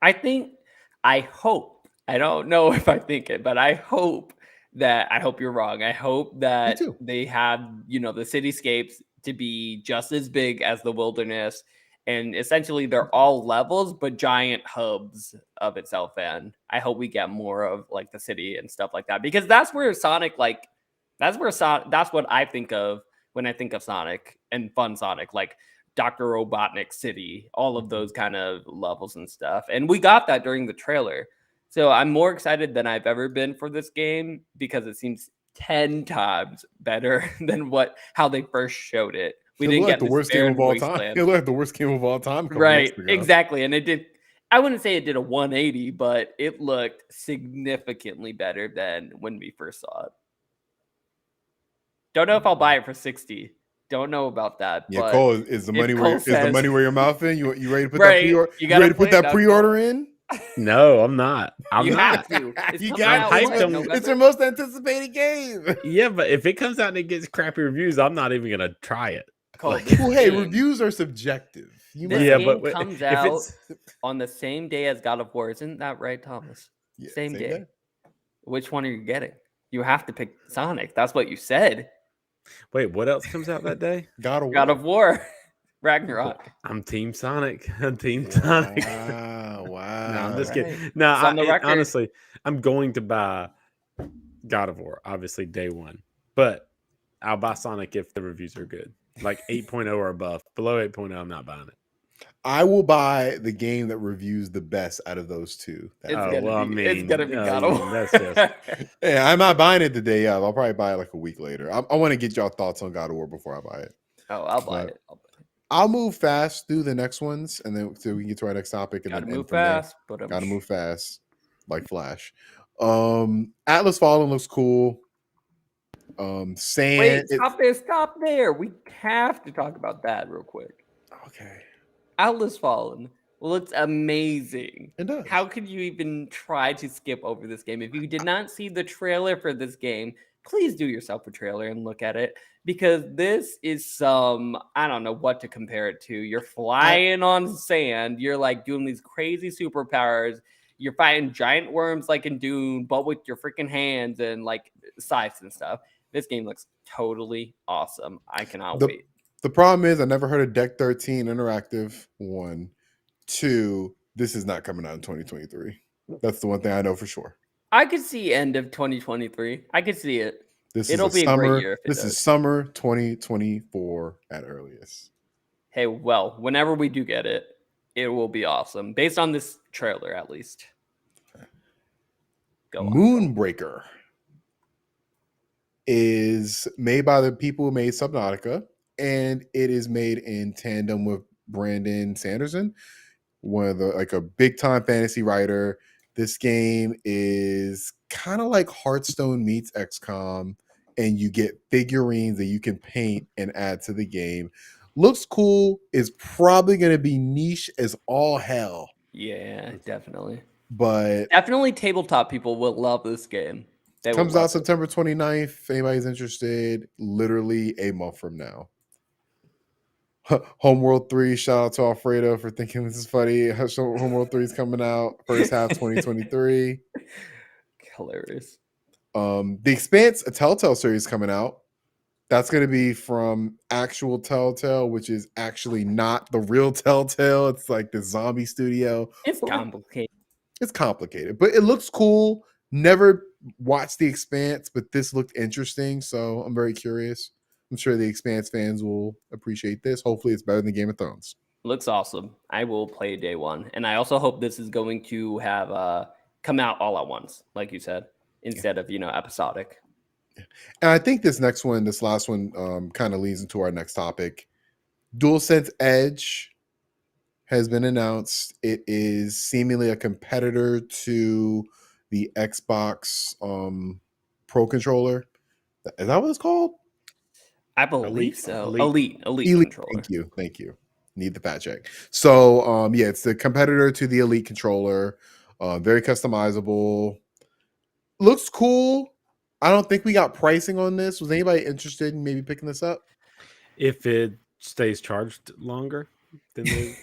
I hope, I don't know if I think it, but I hope you're wrong. I hope that they have, the cityscapes to be just as big as the wilderness. And essentially they're all levels, but giant hubs of itself. And I hope we get more of like the city and stuff like that, because that's where Sonic, that's what I think of when I think of Sonic and fun Sonic, like Dr. Robotnik City, all of those kind of levels and stuff. And we got that during the trailer. So I'm more excited than I've ever been for this game because it seems 10 times better than how they first showed it. We didn't get the worst game of all time. It looked like the worst game of all time. Right, exactly. And it did. I wouldn't say it did a 180, but it looked significantly better than when we first saw it. Don't know if I'll buy it for 60. Don't know about that. Yeah, but Cole, is the money where your mouth in? You ready to put that pre-order? You ready to put that pre-order in? No, I'm not. You have to. It's your most anticipated game. Yeah, but if it comes out and it gets crappy reviews, I'm not even gonna try it. Reviews are subjective. This game comes out on the same day as God of War. Isn't that right, Thomas? Yeah, same day. Which one are you getting? You have to pick Sonic. That's what you said. Wait, what else comes out that day? God of War. Ragnarok. I'm Team Sonic. I'm Team Sonic. Wow. No, I'm just Right. kidding. No, It's on the record. honestly, I'm going to buy God of War, obviously day one, but I'll buy Sonic if the reviews are good, like 8.0 or above. Below 8.0, I'm not buying it. I will buy the game that reviews the best out of those two. It's Oh, well, I it's mean, gonna be God I of mean, War. that's just Yeah, I'm not buying it the day of. I'll probably buy it like a week later. I want to get y'all thoughts on God of War before I buy it. Oh, I'll buy But it. I'll move fast through the next ones, and then so we can get to our next topic, and Gotta then end move from there. fast, but Gotta move fast, like Flash. Atlas Fallen looks cool. Sand. Wait, stop there. We have to talk about that real quick. Okay. Atlas Fallen. Well, it's amazing. It does. How could you even try to skip over this game? If you did not see the trailer for this game, please do yourself a trailer and look at it, because this is I don't know what to compare it to. You're flying on sand. You're like doing these crazy superpowers. You're fighting giant worms like in Dune, but with your freaking hands and like scythes and stuff. This game looks totally awesome. I cannot wait. The problem is I never heard of Deck 13 Interactive. 1. 2, this is not coming out in 2023. That's the one thing I know for sure. I could see end of 2023. I could see it. It'll be a great year. This is summer 2024 at earliest. Hey, well, whenever we do get it, it will be awesome. Based on this trailer, at least. Go on. Moonbreaker is made by the people who made Subnautica, and it is made in tandem with Brandon Sanderson, one of the like a big time fantasy writer. This game is kind of like Hearthstone meets XCOM, and you get figurines that you can paint and add to the game. Looks cool. Is probably going to be niche as all hell. Yeah, definitely. But definitely tabletop people will love this game. Comes out September 29th. If anybody's interested, literally a month from now. Homeworld 3, shout out to Alfredo for thinking this is funny. Homeworld 3 is coming out first half 2023. Hilarious. The Expanse, a Telltale series coming out. That's going to be from actual Telltale, which is actually not the real Telltale. It's like the zombie studio. It's complicated. It's complicated, but it looks cool. Never watched The Expanse, but this looked interesting, so I'm very curious. I'm sure the Expanse fans will appreciate this. Hopefully it's better than Game of Thrones. Looks awesome. I will play day one. And I also hope this is going to have come out all at once, like you said, instead of, episodic. And I think this last one kind of leads into our next topic. DualSense Edge has been announced. It is seemingly a competitor to the Xbox Pro controller. Is that what it's called? I believe so. Elite controller. Thank you. Need the fact check. So it's the competitor to the Elite controller. Very customizable. Looks cool. I don't think we got pricing on this. Was anybody interested in maybe picking this up? If it stays charged longer than the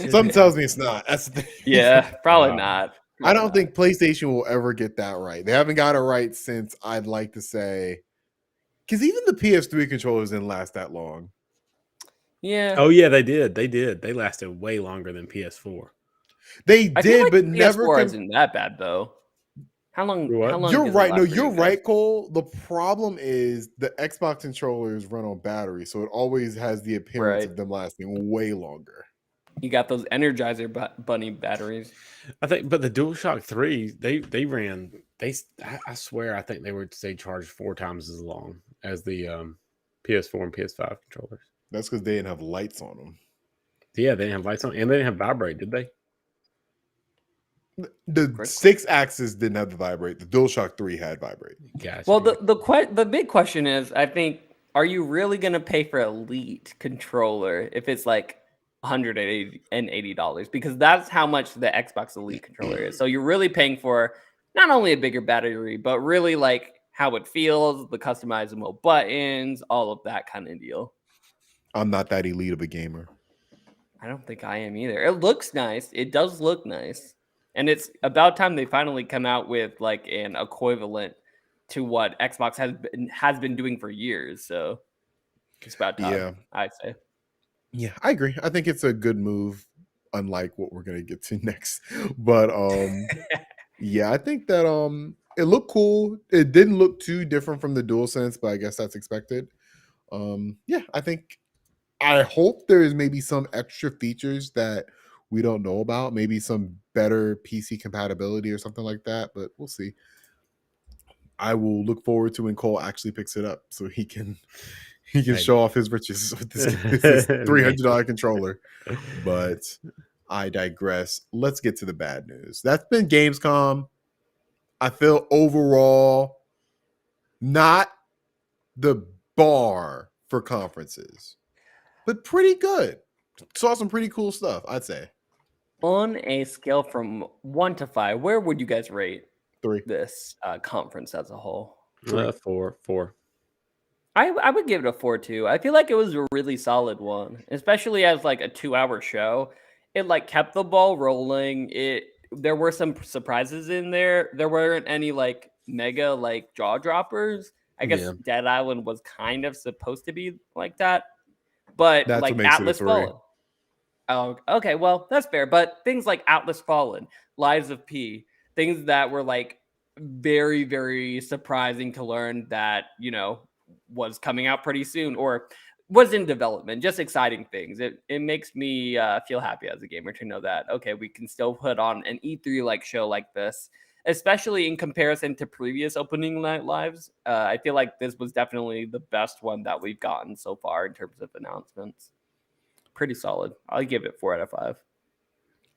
Something tells me it's not. That's the thing. Yeah, probably not. I don't think PlayStation will ever get that right. They haven't got it right since, I'd like to say, because even the PS3 controllers didn't last that long. Yeah. Oh yeah, they did. They lasted way longer than PS4. They did, but never. PS4 isn't that bad though. How long? You're right. No, you're right, Cole. The problem is the Xbox controllers run on battery, so it always has the appearance of them lasting way longer. You got those Energizer Bunny batteries. I think, but the DualShock 3, they ran. I swear, I think they charged 4 times as long as the PS4 and PS5 controllers. That's because they didn't have lights on them. Yeah, they didn't have lights on, and they didn't have vibrate, did they? The 6-axis didn't have the vibrate. The DualShock 3 had vibrate. Gotcha. Well, the big question is, I think, are you really going to pay for Elite controller if it's like $180? Because that's how much the Xbox Elite controller is. So you're really paying for not only a bigger battery, but really like how it feels, the customizable buttons, all of that kind of deal. I'm not that elite of a gamer. I don't think I am either. It looks nice. It does look nice. And it's about time they finally come out with like an equivalent to what Xbox has been doing for years. So it's about time, I'd say. Yeah, I agree. I think it's a good move, unlike what we're gonna get to next. But yeah, I think that it looked cool. It didn't look too different from the DualSense, but I guess that's expected. Yeah, I hope there is maybe some extra features that we don't know about, maybe some better PC compatibility or something like that, but we'll see. I will look forward to when Cole actually picks it up so he can Maybe. show off his riches with this $300 controller. But I digress. Let's get to the bad news. That's been Gamescom. I feel overall not the bar for conferences, but pretty good. Saw some pretty cool stuff, I'd say. On a scale from 1 to 5, where would you guys rate 3. this conference as a whole? 4. I would give it a 4 too. I feel like it was a really solid one, especially as like a 2-hour show. It like kept the ball rolling. There were some surprises in there. There weren't any like mega like jaw droppers. I guess Yeah. Dead Island was kind of supposed to be like that, but That's like what makes it a Atlas 3. Fallen. Oh, okay. Well, that's fair. But things like Atlas Fallen, Lives of P, things that were like very, very surprising to learn that, was coming out pretty soon or was in development. Just exciting things. It makes me feel happy as a gamer to know that, okay, we can still put on an E3 like show like this, especially in comparison to previous opening night lives. I feel like this was definitely the best one that we've gotten so far in terms of announcements. Pretty solid. I'll give it 4 out of 5.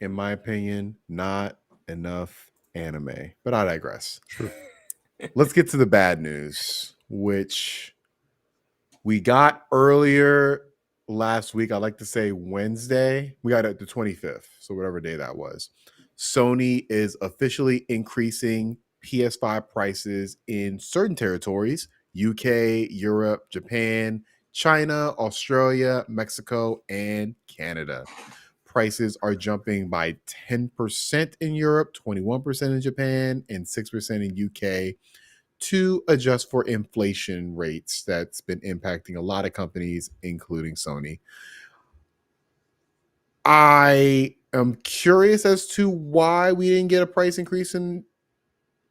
In my opinion, not enough anime, but I digress. Let's get to the bad news, which we got earlier last week. I like to say Wednesday. We got it the 25th, so whatever day that was. Sony is officially increasing PS5 prices in certain territories: UK, Europe, Japan, China, Australia, Mexico, and Canada. Prices are jumping by 10% in Europe, 21% in Japan, and 6% in UK to adjust for inflation rates that's been impacting a lot of companies, including Sony. I am curious as to why we didn't get a price increase in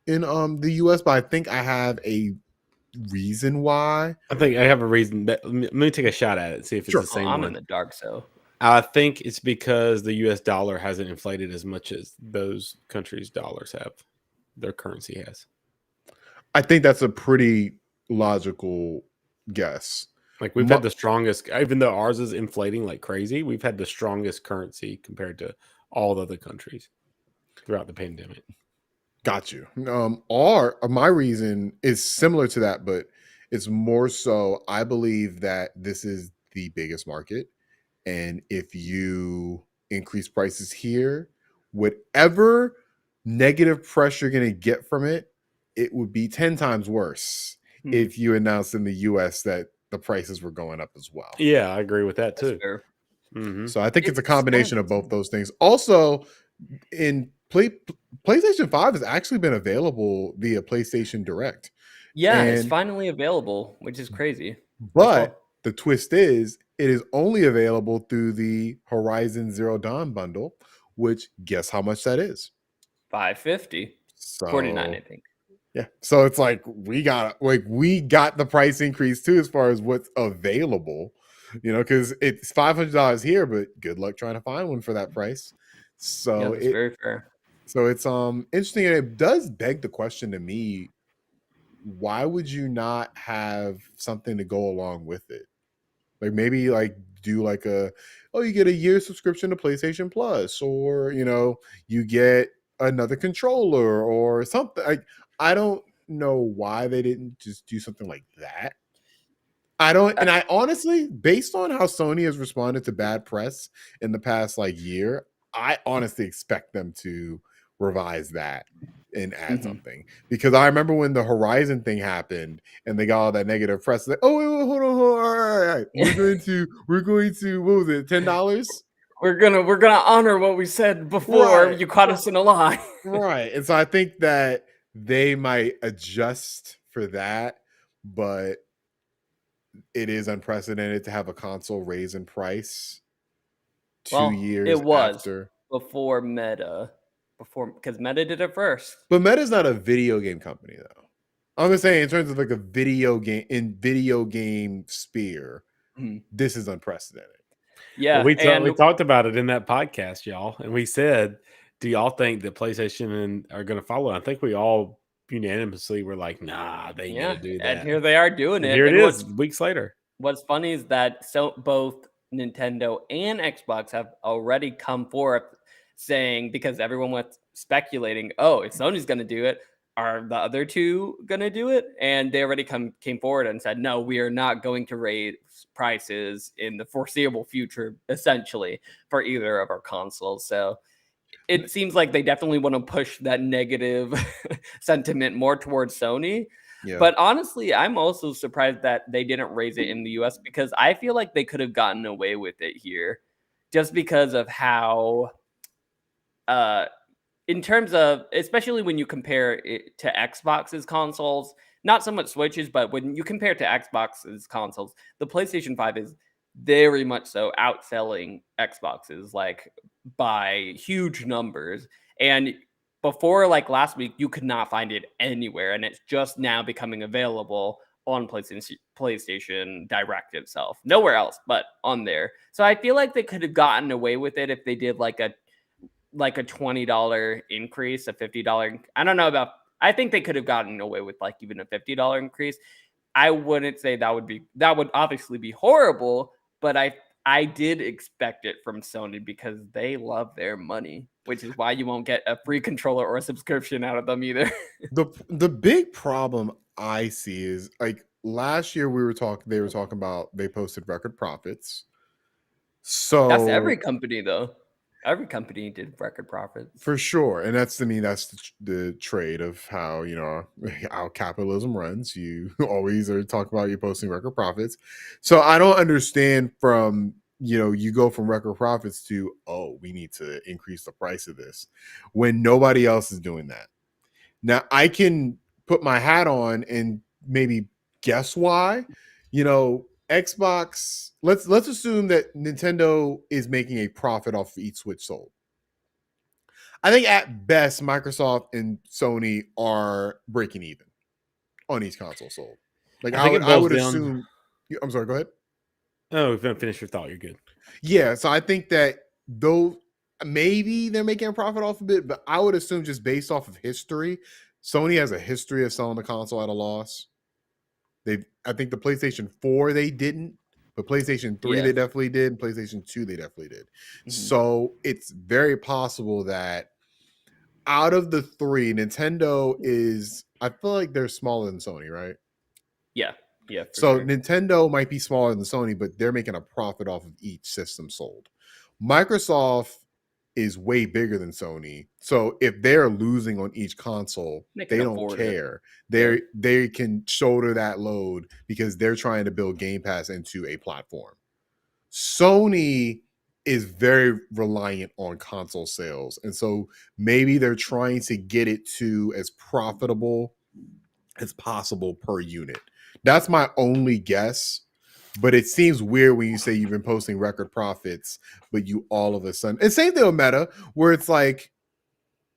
the US, but I think I have a reason why. I think I have a reason. Let me take a shot at it, see if it's Sure. the same I'm one. in the dark, so I think it's because the US dollar hasn't inflated as much as those countries' dollars have. Their currency has. I think that's a pretty logical guess. Like we've had the strongest, even though ours is inflating like crazy, we've had the strongest currency compared to all the other countries throughout the pandemic. Got you. My reason is similar to that, but it's more so I believe that this is the biggest market. And if you increase prices here, whatever negative pressure you're going to get from it, it would be 10 times worse if you announced in the US that the prices were going up as well. Yeah, I agree with that too. Mm-hmm. So I think it's a combination of both those things. Also, in PlayStation 5 has actually been available via PlayStation Direct. Yeah, it's finally available, which is crazy. But the twist is it is only available through the Horizon Zero Dawn bundle, which guess how much that is? $550. So, 49, I think. Yeah. So it's like we got the price increase too as far as what's available, because it's $500 here, but good luck trying to find one for that price. So it's very fair. So it's interesting, and it does beg the question to me, why would you not have something to go along with it? Like maybe like do like you get a year subscription to PlayStation Plus, or you get another controller or something. I don't know why they didn't just do something like that. And I honestly, based on how Sony has responded to bad press in the past year, I honestly expect them to revise that and add something, because I remember when the Horizon thing happened and they got all that negative press, like, oh, wait, hold on, all right. We're going to what was it, $10? We're gonna honor what we said before you caught us in a lie. Right. And so I think that they might adjust for that, but it is unprecedented to have a console raise in price 2 Well, years it was after. before Meta, because Meta did it first. But Meta's not a video game company, though. I'm just saying, in terms of like a video game sphere, this is unprecedented. Yeah, Well, we talked about it in that podcast, y'all, and we said, do y'all think that PlayStation are going to follow? I think we all unanimously were like, nah, they ain't going to do that. And here they are doing it. Here it is, weeks later. What's funny is that both Nintendo and Xbox have already come forth saying, because everyone was speculating, oh, if Sony's going to do it, are the other two going to do it? And they already came forward and said, no, we are not going to raise prices in the foreseeable future, essentially, for either of our consoles. So it seems like they definitely want to push that negative sentiment more towards Sony. Yeah. But honestly, I'm also surprised that they didn't raise it in the US, because I feel like they could have gotten away with it here just because of how, in terms of, especially when you compare it to Xbox's consoles, not so much Switches, but when you compare it to Xbox's consoles, the PlayStation 5 is very much so outselling Xboxes, like by huge numbers. And before, like last week, you could not find it anywhere, and it's just now becoming available on PlayStation Direct itself. Nowhere else but on there. So I feel like they could have gotten away with it if they did like a $20 increase, a $50. I don't know about. I think they could have gotten away with like even a $50 increase. I wouldn't say that would obviously be horrible, but I did expect it from Sony because they love their money, which is why you won't get a free controller or a subscription out of them either. The big problem I see is, like, last year they were talking about they posted record profits. So that's every company, though. Every company did record profits. For sure. And that's the trade of how, how capitalism runs. You always are talking about you posting record profits. So I don't understand from, you go from record profits to, oh, we need to increase the price of this when nobody else is doing that. Now I can put my hat on and maybe guess why. Xbox, let's assume that Nintendo is making a profit off of each Switch sold. I think at best Microsoft and Sony are breaking even on each console sold. Like I would assume. I'm sorry, go ahead. Oh, finish your thought. You're good. Yeah, so I think that though maybe they're making a profit off of it, but I would assume just based off of history, Sony has a history of selling the console at a loss. I think the PlayStation 4 they didn't, but PlayStation 3 they definitely did, and PlayStation 2 they definitely did. Mm-hmm. So it's very possible that out of the three, Nintendo is, I feel like they're smaller than Sony, right? Yeah. So sure. Nintendo might be smaller than Sony, but they're making a profit off of each system sold. Microsoft is way bigger than Sony. So if they're losing on each console, they don't care. They can shoulder that load because they're trying to build Game Pass into a platform. Sony is very reliant on console sales. And so maybe they're trying to get it to as profitable as possible per unit. That's my only guess. But it seems weird when you say you've been posting record profits, but you all of a sudden, and same thing with Meta, where it's like,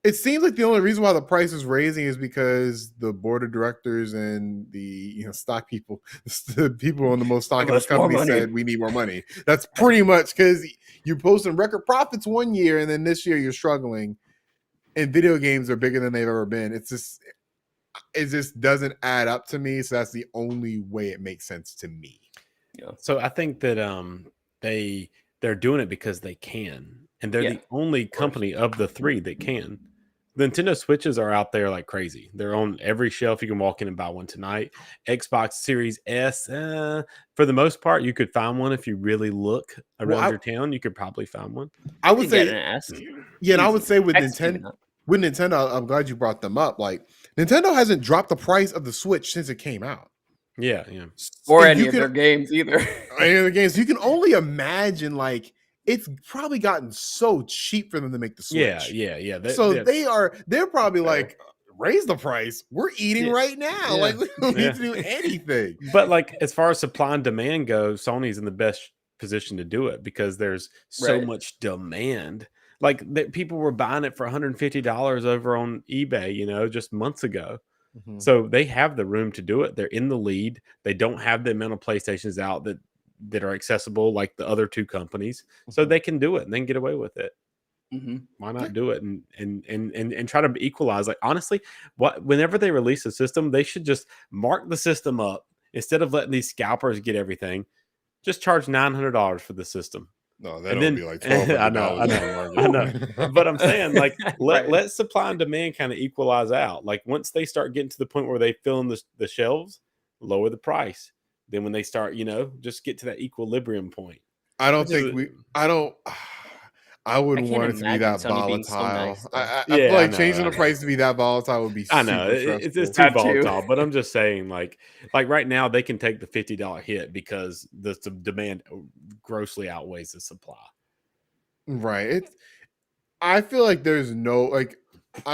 it seems like the only reason why the price is raising is because the board of directors and the stock people, the people on the most stock in this company said we need more money. That's pretty much because you're posting record profits one year and then this year you're struggling, and video games are bigger than they've ever been. It just doesn't add up to me. So that's the only way it makes sense to me. Yeah. So I think that they're doing it because they can, and they're the only company of the three that can. The Nintendo Switches are out there like crazy. They're on every shelf. You can walk in and buy one tonight. Xbox Series S, for the most part, you could find one if you really look around your town. You could probably find one. I would say, and I would say with Nintendo, I'm glad you brought them up. Like, Nintendo hasn't dropped the price of the Switch since it came out. Yeah. Or any of their games either. Any of the games. You can only imagine, like, it's probably gotten so cheap for them to make the Switch. Yeah. They're probably like, raise the price. We're eating right now. Like we don't need to do anything. But like as far as supply and demand goes, Sony's in the best position to do it because there's so much demand. Like people were buying it for $150 over on eBay, just months ago. Mm-hmm. So they have the room to do it. They're in the lead. They don't have the amount of PlayStations out that are accessible like the other two companies. So they can do it and they can get away with it. Mm-hmm. Why not do it and try to equalize? Like honestly, whenever they release a system, they should just mark the system up instead of letting these scalpers get everything. Just charge $900 for the system. No, that'll be like $1,200. I know. But I'm saying like let supply and demand kind of equalize out. Like once they start getting to the point where they fill in the shelves, lower the price. Then when they start, just get to that equilibrium point. I don't think I would want it to be that volatile. So nice, I feel like changing the price to be that volatile would be super it's too volatile, but I'm just saying like right now they can take the $50 hit because the demand grossly outweighs the supply. Right. I feel like there's no I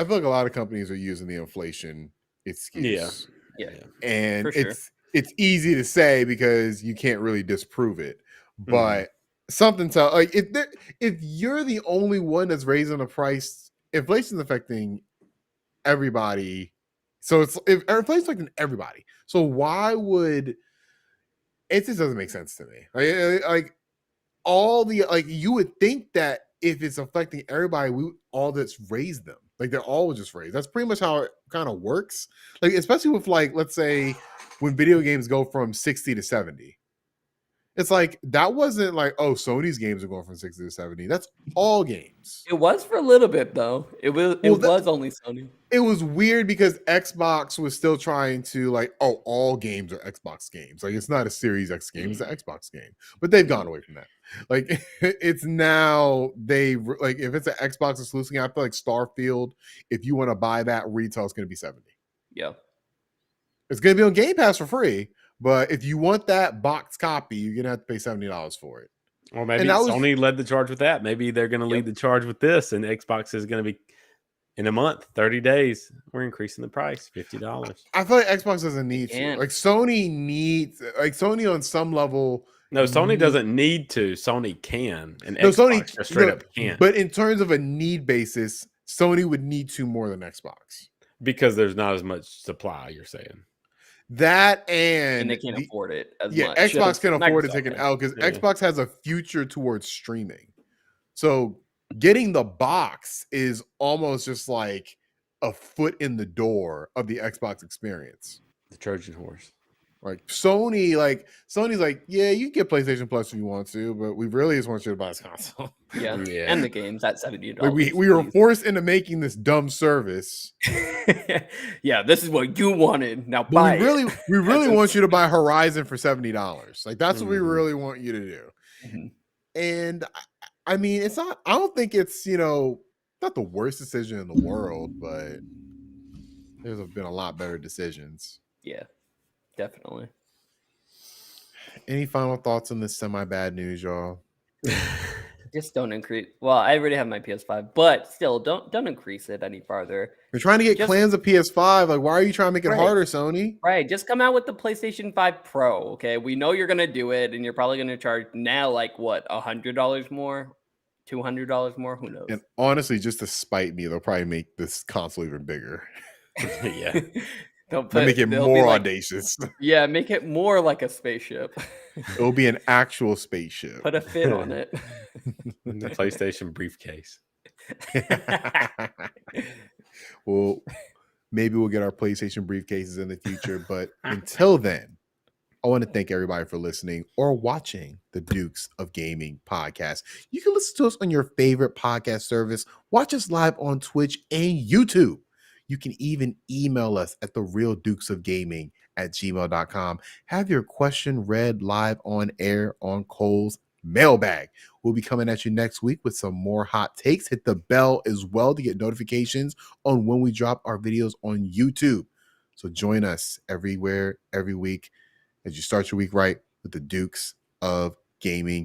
feel like a lot of companies are using the inflation excuse. Yeah. And it's easy to say because you can't really disprove it. But something to like if you're the only one that's raising the price, inflation's affecting everybody. So if inflation's affecting everybody, so why would it just doesn't make sense to me. Like all the you would think that if it's affecting everybody, we all just raise them. Like they're all just raised. That's pretty much how it kind of works. Like especially with let's say when video games go from 60 to 70. It's like that wasn't like, oh, Sony's games are going from 60 to 70. That's all games. It was for a little bit though. It was only Sony. It was weird because Xbox was still trying to all games are Xbox games. Like it's not a Series X game, it's an Xbox game. But they've gone away from that. Like it's now if it's an Xbox exclusive game, I feel like Starfield, if you want to buy that, retail is going to be 70. Yeah. It's going to be on Game Pass for free. But if you want that box copy, you're gonna have to pay $70 for it. Or maybe Sony led the charge with that. Maybe they're gonna lead the charge with this, and Xbox is gonna be in a month, 30 days. We're increasing the price, $50. I feel like Xbox doesn't need to. Like Sony needs, Sony on some level. No, Sony doesn't need to. Sony can, and Xbox just straight up can't. But in terms of a need basis, Sony would need to more than Xbox because there's not as much supply. You're saying. That and they can't afford it as much. Xbox can afford to take an L because Xbox has a future towards streaming. So getting the box is almost just like a foot in the door of the Xbox experience. The Trojan horse. Like Sony's like, yeah, you can get PlayStation Plus if you want to, but we really just want you to buy this console. Yeah. And the games at $70. Like we were forced into making this dumb service. Yeah, this is what you wanted. Now buy it. We really want you to buy Horizon for $70. Like that's what we really want you to do. Mm-hmm. And I mean, it's not. I don't think it's not the worst decision in the world, but there's been a lot better decisions. Yeah. Definitely. Any final thoughts on this semi-bad news, y'all? Just don't increase. Well, I already have my PS5, but still, don't increase it any farther. You're trying to get clans of PS5. Like, why are you trying to make it harder, Sony? Right. Just come out with the PlayStation 5 Pro. Okay, we know you're gonna do it, and you're probably gonna charge now like what, $100 more, $200 more. Who knows? And honestly, just to spite me, they'll probably make this console even bigger. Yeah. They'll make it more audacious. Yeah, make it more like a spaceship. It'll be an actual spaceship. Put a fin on it. The PlayStation briefcase. Well, maybe we'll get our PlayStation briefcases in the future. But until then, I want to thank everybody for listening or watching the Dukes of Gaming podcast. You can listen to us on your favorite podcast service. Watch us live on Twitch and YouTube. You can even email us at therealdukesofgaming@gmail.com. Have your question read live on air on Cole's mailbag. We'll be coming at you next week with some more hot takes. Hit the bell as well to get notifications on when we drop our videos on YouTube. So join us everywhere, every week as you start your week right with the Dukes of Gaming